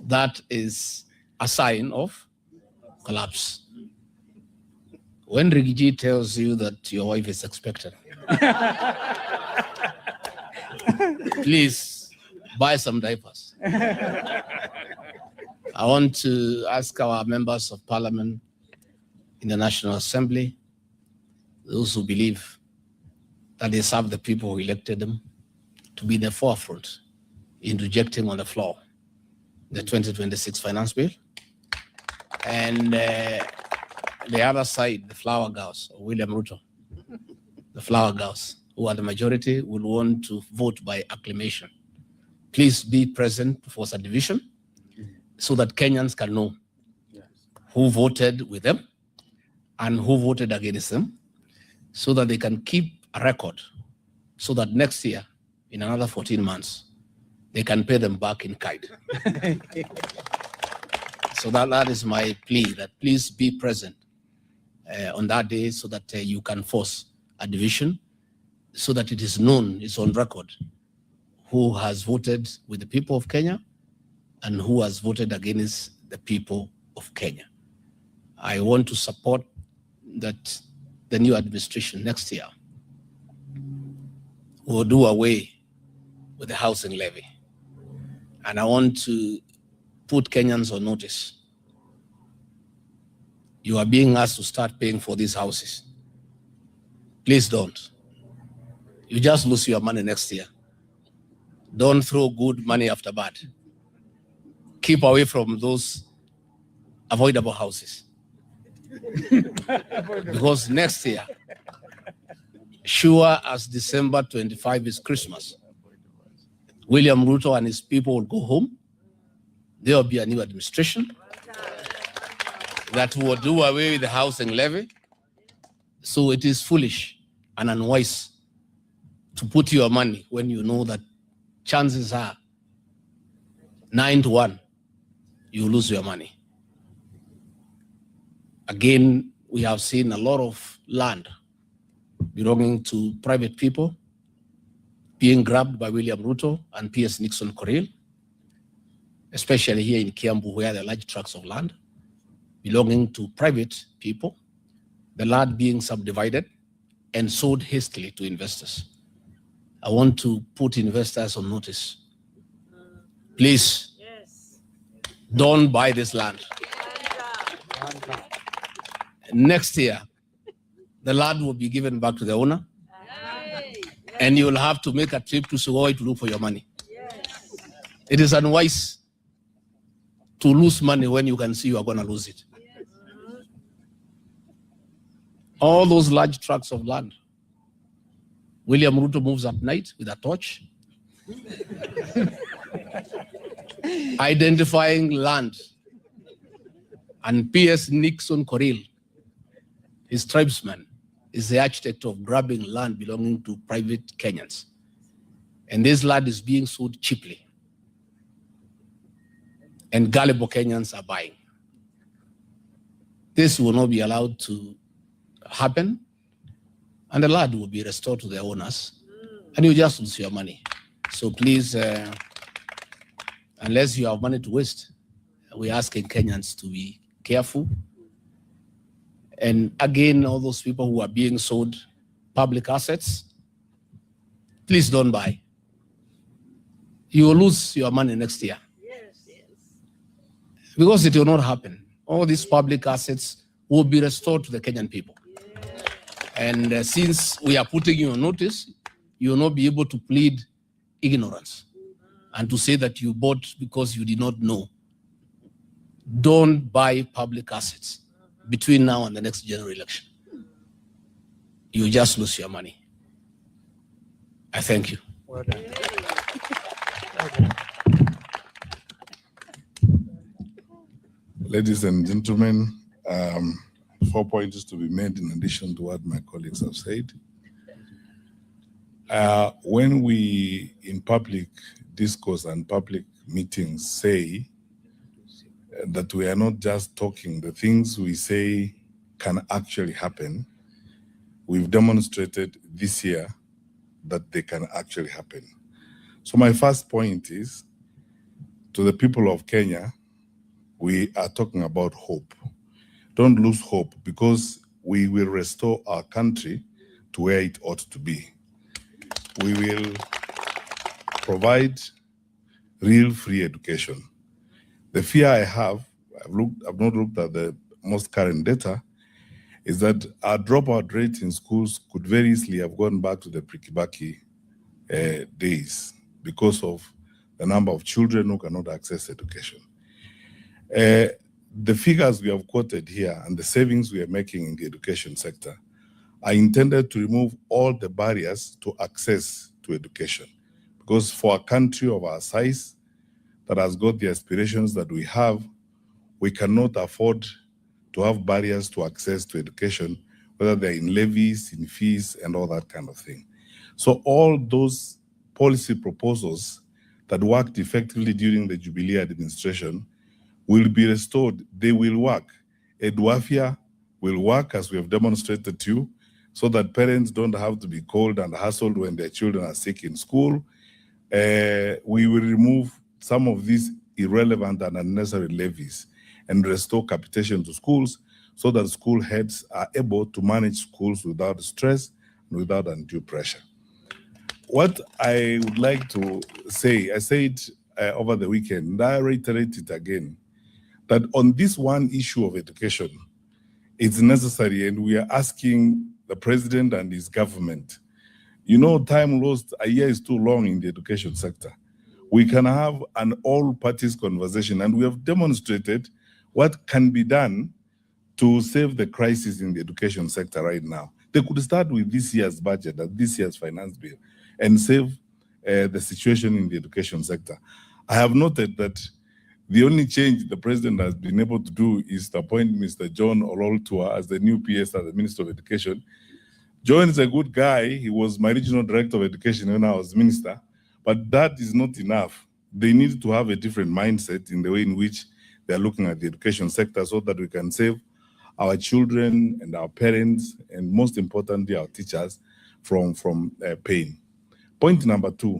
That is a sign of collapse. When Rigiji tells you that your wife is expectant, please buy some diapers. I want to ask our members of parliament in the National Assembly, those who believe that they serve the people who elected them, to be in the forefront in rejecting on the floor the 2026 finance bill. And the other side, the flower girls, William Ruto, the flower girls, who are the majority, will want to vote by acclamation. Please be present for subdivision so that Kenyans can know who voted with them and who voted against them, so that they can keep a record, so that next year, in another 14 months, they can pay them back in kind. So that is my plea, that please be present on that day, so that you can force a division, so that it is known, it's on record, who has voted with the people of Kenya and who has voted against the people of Kenya. I want to support that the new administration next year will do away with the housing levy. And I want to put Kenyans on notice. You are being asked to start paying for these houses. Please don't. You just lose your money next year. Don't throw good money after bad. Keep away from those avoidable houses. Because next year, sure as December 25 is Christmas, William Ruto and his people will go home. There will be a new administration that will do away with the housing levy. So it is foolish and unwise to put your money when you know that chances are 9 to 1, you lose your money. Again, we have seen a lot of land belonging to private people being grabbed by William Ruto and P.S. Nixon Korir, especially here in Kiambu, where there are large tracts of land belonging to private people, the land being subdivided and sold hastily to investors. I want to put investors on notice. Please, don't buy this land. Next year, the land will be given back to the owner, and you will have to make a trip to Sugoi to look for your money. It is unwise to lose money when you can see you are going to lose it. All those large tracts of land, William Ruto moves at night with a torch, identifying land, and P.S. Nixon Korir, his tribesman, is the architect of grabbing land belonging to private Kenyans. And this land is being sold cheaply. And gullible Kenyans are buying. This will not be allowed to happen, and the land will be restored to the owners, and you just lose your money. So please, unless you have money to waste, we're asking Kenyans to be careful. And again, all those people who are being sold public assets, please don't buy. You will lose your money next year. Because it will not happen. All these public assets will be restored to the Kenyan people. And since we are putting you on notice, you will not be able to plead ignorance and to say that you bought because you did not know. Don't buy public assets between now and the next general election. You just lose your money. I thank you. Well done. Ladies and gentlemen, 4 points to be made in addition to what my colleagues have said. When we in public discourse and public meetings say that we are not just talking, the things we say can actually happen, we've demonstrated this year that they can actually happen. So my first point is, to the people of Kenya, we are talking about hope. Don't lose hope, because we will restore our country to where it ought to be. We will provide real free education. The fear I have, I've not looked at the most current data, is that our dropout rate in schools could very easily have gone back to the pre-Kibaki days because of the number of children who cannot access education. The figures we have quoted here and the savings we are making in the education sector are intended to remove all the barriers to access to education. Because for a country of our size that has got the aspirations that we have, we cannot afford to have barriers to access to education, whether they're in levies, in fees, and all that kind of thing. So all those policy proposals that worked effectively during the Jubilee administration will be restored. They will work. Eduafia will work, as we have demonstrated to you, so that parents don't have to be called and hassled when their children are sick in school. We will remove some of these irrelevant and unnecessary levies and restore capitation to schools so that school heads are able to manage schools without stress and without undue pressure. What I would like to say, I said over the weekend, and I reiterate it again, that on this one issue of education, it's necessary, and we are asking the president and his government. You know, time lost, a year is too long in the education sector. We can have an all-parties conversation, and we have demonstrated what can be done to save the crisis in the education sector right now. They could start with this year's budget and this year's finance bill and save the situation in the education sector. I have noted that the only change the president has been able to do is to appoint Mr. John Ololtua as the new PS as the Minister of Education. John is a good guy. He was my regional director of education when I was minister, but that is not enough. They need to have a different mindset in the way in which they are looking at the education sector so that we can save our children and our parents, and most importantly, our teachers from pain. Point number 2,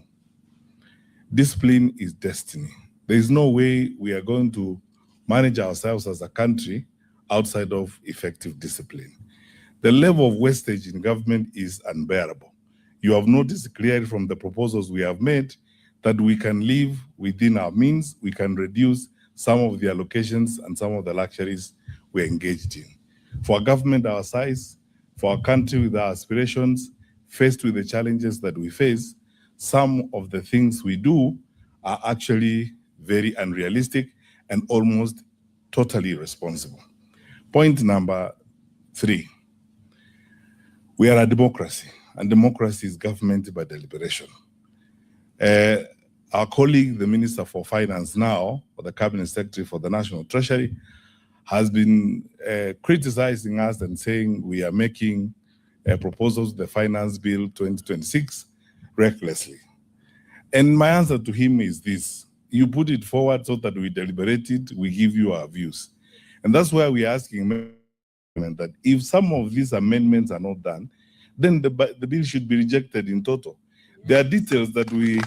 discipline is destiny. There is no way we are going to manage ourselves as a country outside of effective discipline. The level of wastage in government is unbearable. You have noticed clearly from the proposals we have made that we can live within our means, we can reduce some of the allocations and some of the luxuries we're engaged in. For a government our size, for a country with our aspirations, faced with the challenges that we face, some of the things we do are actually very unrealistic and almost totally irresponsible. Point number 3, we are a democracy, and democracy is government by deliberation. Our colleague, the Minister for Finance now, or the Cabinet Secretary for the National Treasury, has been criticizing us and saying we are making proposals, the Finance Bill 2026, recklessly. And my answer to him is this: you put it forward so that we deliberate it, we give you our views. And that's why we're asking that if some of these amendments are not done, then the bill should be rejected in total. There are details that we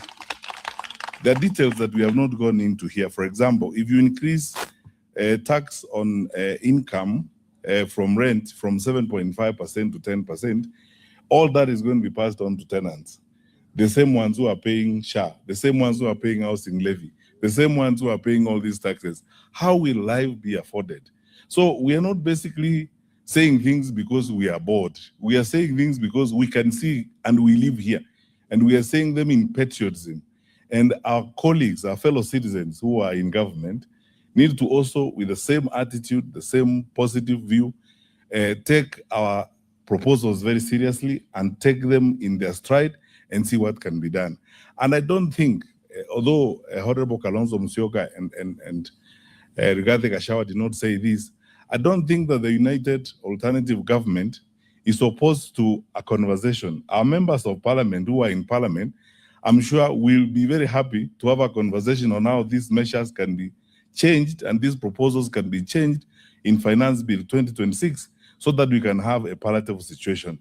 have not gone into here. For example, if you increase tax on income from rent from 7.5% to 10%, all that is going to be passed on to tenants. The same ones who are paying SHA, the same ones who are paying housing levy, the same ones who are paying all these taxes. How will life be afforded? So we are not basically saying things because we are bored. We are saying things because we can see and we live here. And we are saying them in patriotism. And our colleagues, our fellow citizens who are in government, need to also, with the same attitude, the same positive view, take our proposals very seriously and take them in their stride and see what can be done. And I don't think, although Honorable Kalonzo Musyoka and Rigathi Gachagua did not say this, I don't think that the United Alternative Government is opposed to a conversation. Our members of parliament who are in parliament, I'm sure will be very happy to have a conversation on how these measures can be changed and these proposals can be changed in Finance Bill 2026 so that we can have a palatable situation.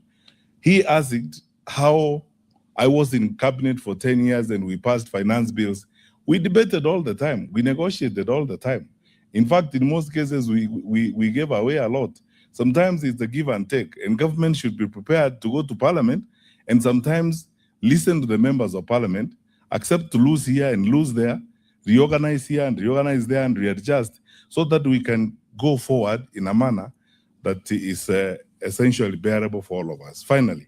He asked how I was in cabinet for 10 years and we passed finance bills. We debated all the time. We negotiated all the time. In fact, in most cases, we gave away a lot. Sometimes it's a give and take, and government should be prepared to go to parliament and sometimes listen to the members of parliament, accept to lose here and lose there, reorganize here and reorganize there and readjust so that we can go forward in a manner that is essentially bearable for all of us. Finally,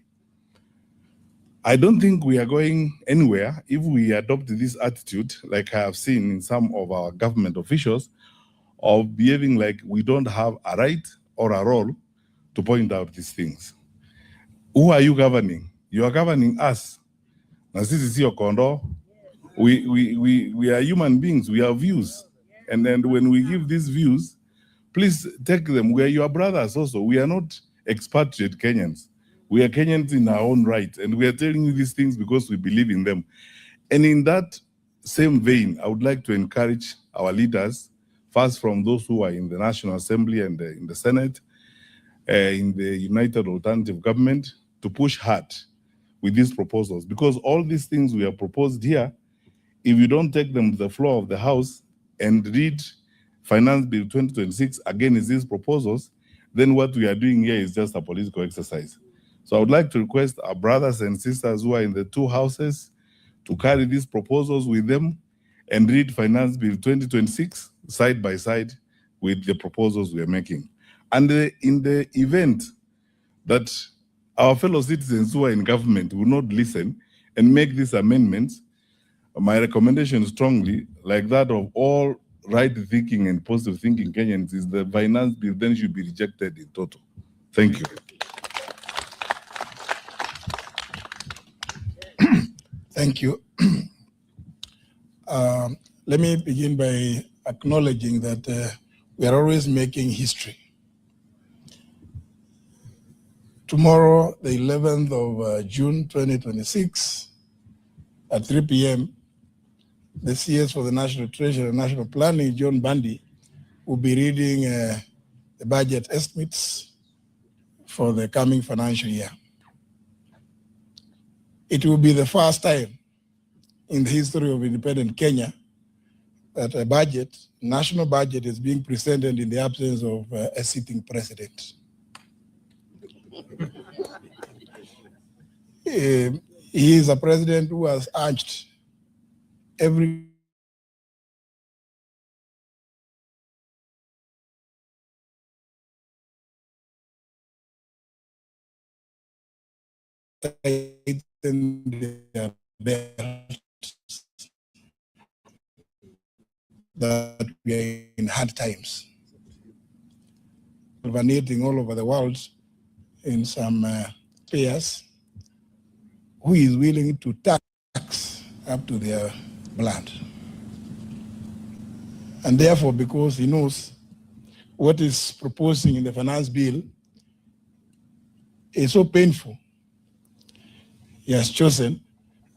I don't think we are going anywhere if we adopt this attitude, like I have seen in some of our government officials, of behaving like we don't have a right or a role to point out these things. Who are you governing? You are governing us. Na sisi sio kondo. We are human beings. We have views. And then when we give these views, Please take them. We are your brothers also. We are not expatriate Kenyans. We are Kenyans in our own right. And we are telling you these things because we believe in them. And in that same vein, I would like to encourage our leaders, first from those who are in the National Assembly and in the Senate, in the United Alternative Government, to push hard with these proposals. Because all these things we have proposed here, if you don't take them to the floor of the House and read Finance Bill 2026 against these proposals, then what we are doing here is just a political exercise. So I would like to request our brothers and sisters who are in the two houses to carry these proposals with them and read Finance Bill 2026 side by side with the proposals we are making. And in the event that our fellow citizens who are in government will not listen and make these amendments, my recommendation strongly, like that of all right-thinking and positive thinking Kenyans, is the Finance Bill then should be rejected in total. Thank you. Thank you. Let me begin by acknowledging that we are always making history. Tomorrow, the 11th of June 2026, at 3 p.m., the CS for the National Treasury and National Planning, John Bundy, will be reading the budget estimates for the coming financial year. It will be the first time in the history of independent Kenya that a budget, national budget, is being presented in the absence of a sitting president. He is a president who has urged every their belt that we are in hard times, urinating all over the world in some payers who is willing to tax up to their blood. And therefore, because he knows what is proposing in the finance bill is so painful, he has chosen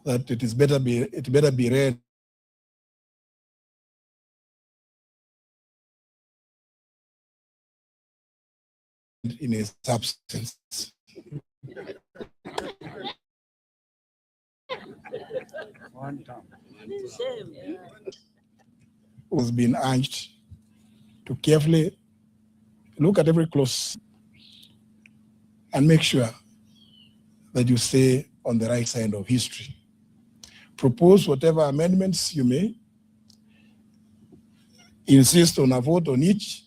that it better be read in his absence. Was being urged to carefully look at every clause and make sure that you stay on the right side of history. Propose whatever amendments you may, insist on a vote on each,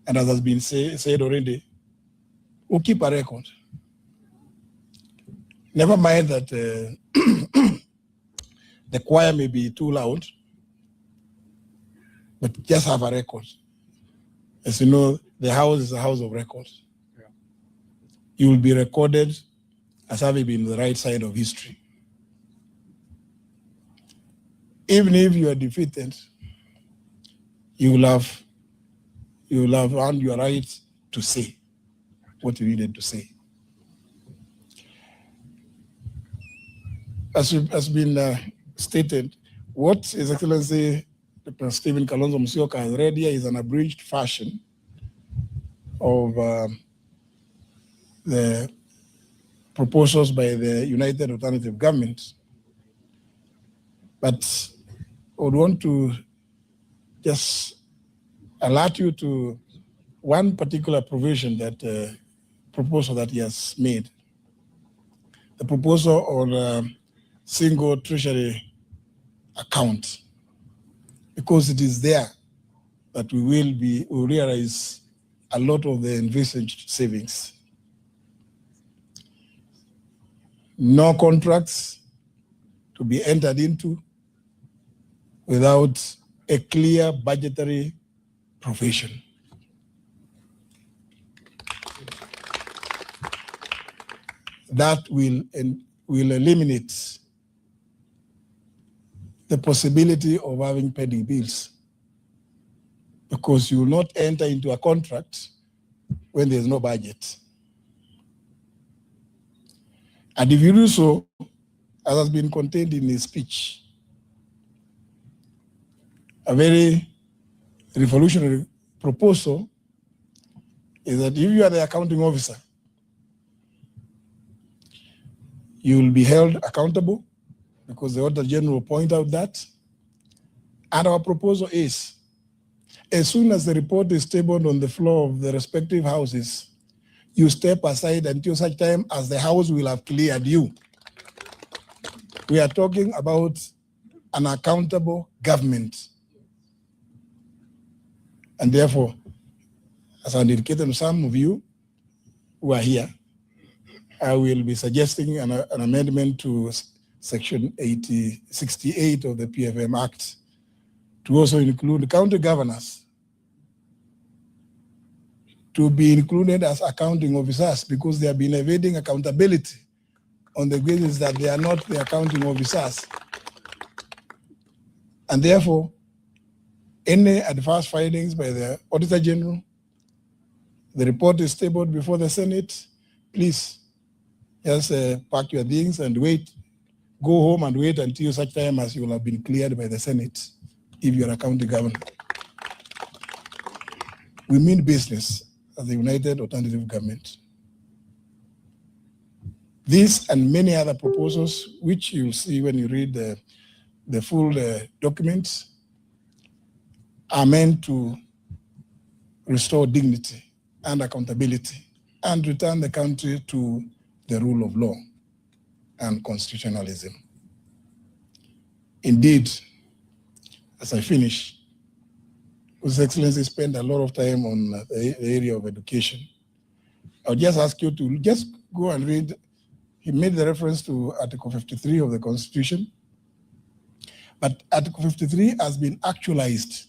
and as has been said already, we'll keep a record. Never mind that the choir may be too loud, but just have a record. As you know, the house is a house of records. Yeah. You will be recorded as having been the right side of history. Even if you are defeated, you will have earned your right to say what you needed to say. As has been stated, what His Excellency Dr. Stephen Kalonzo Musyoka has read here is an abridged version of the proposals by the United Alternative Government. But I would want to just alert you to one particular provision that proposal that he has made. The proposal on single treasury account, because it is there that we will realize a lot of the envisaged savings. No contracts to be entered into without a clear budgetary provision. That will eliminate the possibility of having pending bills. because you will not enter into a contract when there's no budget. And if you do so, as has been contained in his speech, a very revolutionary proposal is that if you are the accounting officer, you will be held accountable because the Auditor General will point out that. And our proposal is, as soon as the report is tabled on the floor of the respective houses, you step aside until such time as the house will have cleared you. We are talking about an accountable government. And therefore, as I indicated to some of you who are here, I will be suggesting an amendment to Section 68 of the PFM Act to also include county governors to be included as accounting officers because they have been evading accountability on the basis that they are not the accounting officers. And therefore, any adverse findings by the Auditor General, the report is tabled before the Senate, please just pack your things and wait, go home and wait until such time as you will have been cleared by the Senate if you're a county governor. We mean business as the United Alternative Government. This and many other proposals, which you'll see when you read the full documents, are meant to restore dignity and accountability and return the country to the rule of law and constitutionalism. Indeed, as I finish, His Excellency spent a lot of time on the area of education. I'll just ask you to just go and read. He made the reference to Article 53 of the Constitution, but Article 53 has been actualized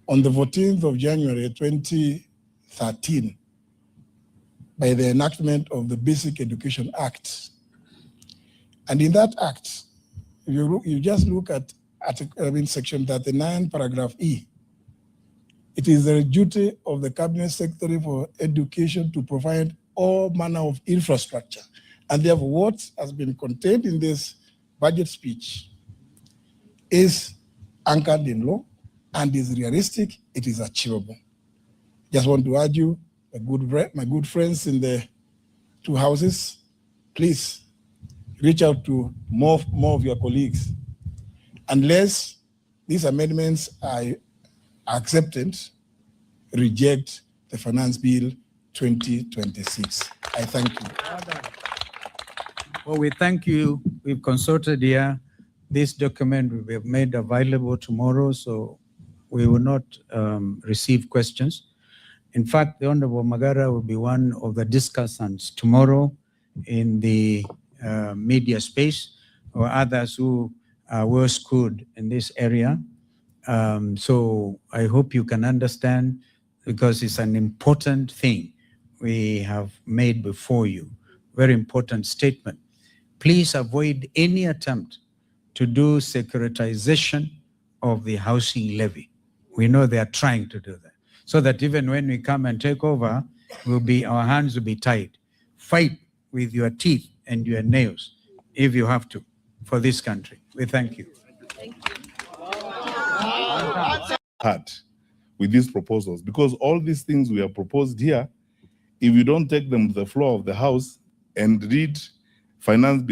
on the 14th of January 2013 by the enactment of the Basic Education Act. And in that act, you just look at Section 39, paragraph E. It is the duty of the Cabinet Secretary for Education to provide all manner of infrastructure. And therefore, what has been contained in this budget speech is anchored in law and is realistic, it is achievable. Just want to urge you, my good friends in the two houses, please reach out to more of your colleagues. Unless these amendments are accepted, reject the Finance Bill 2026. I thank you. Well, we thank you. We've consulted here. This document will be made available tomorrow, so we will not receive questions. In fact, the Honorable Magara will be one of the discussants tomorrow in the media space, or others who are well schooled in this area. So I hope you can understand, because it's an important thing we have made before you. Very important statement. Please avoid any attempt to do securitization of the housing levy. We know they are trying to do that, so that even when we come and take over, our hands will be tied. Fight with your teeth and your nails, if you have to, for this country. We thank you. Thank Hard with these proposals, because all these things we have proposed here, if you don't take them to the floor of the House and read Finance Bill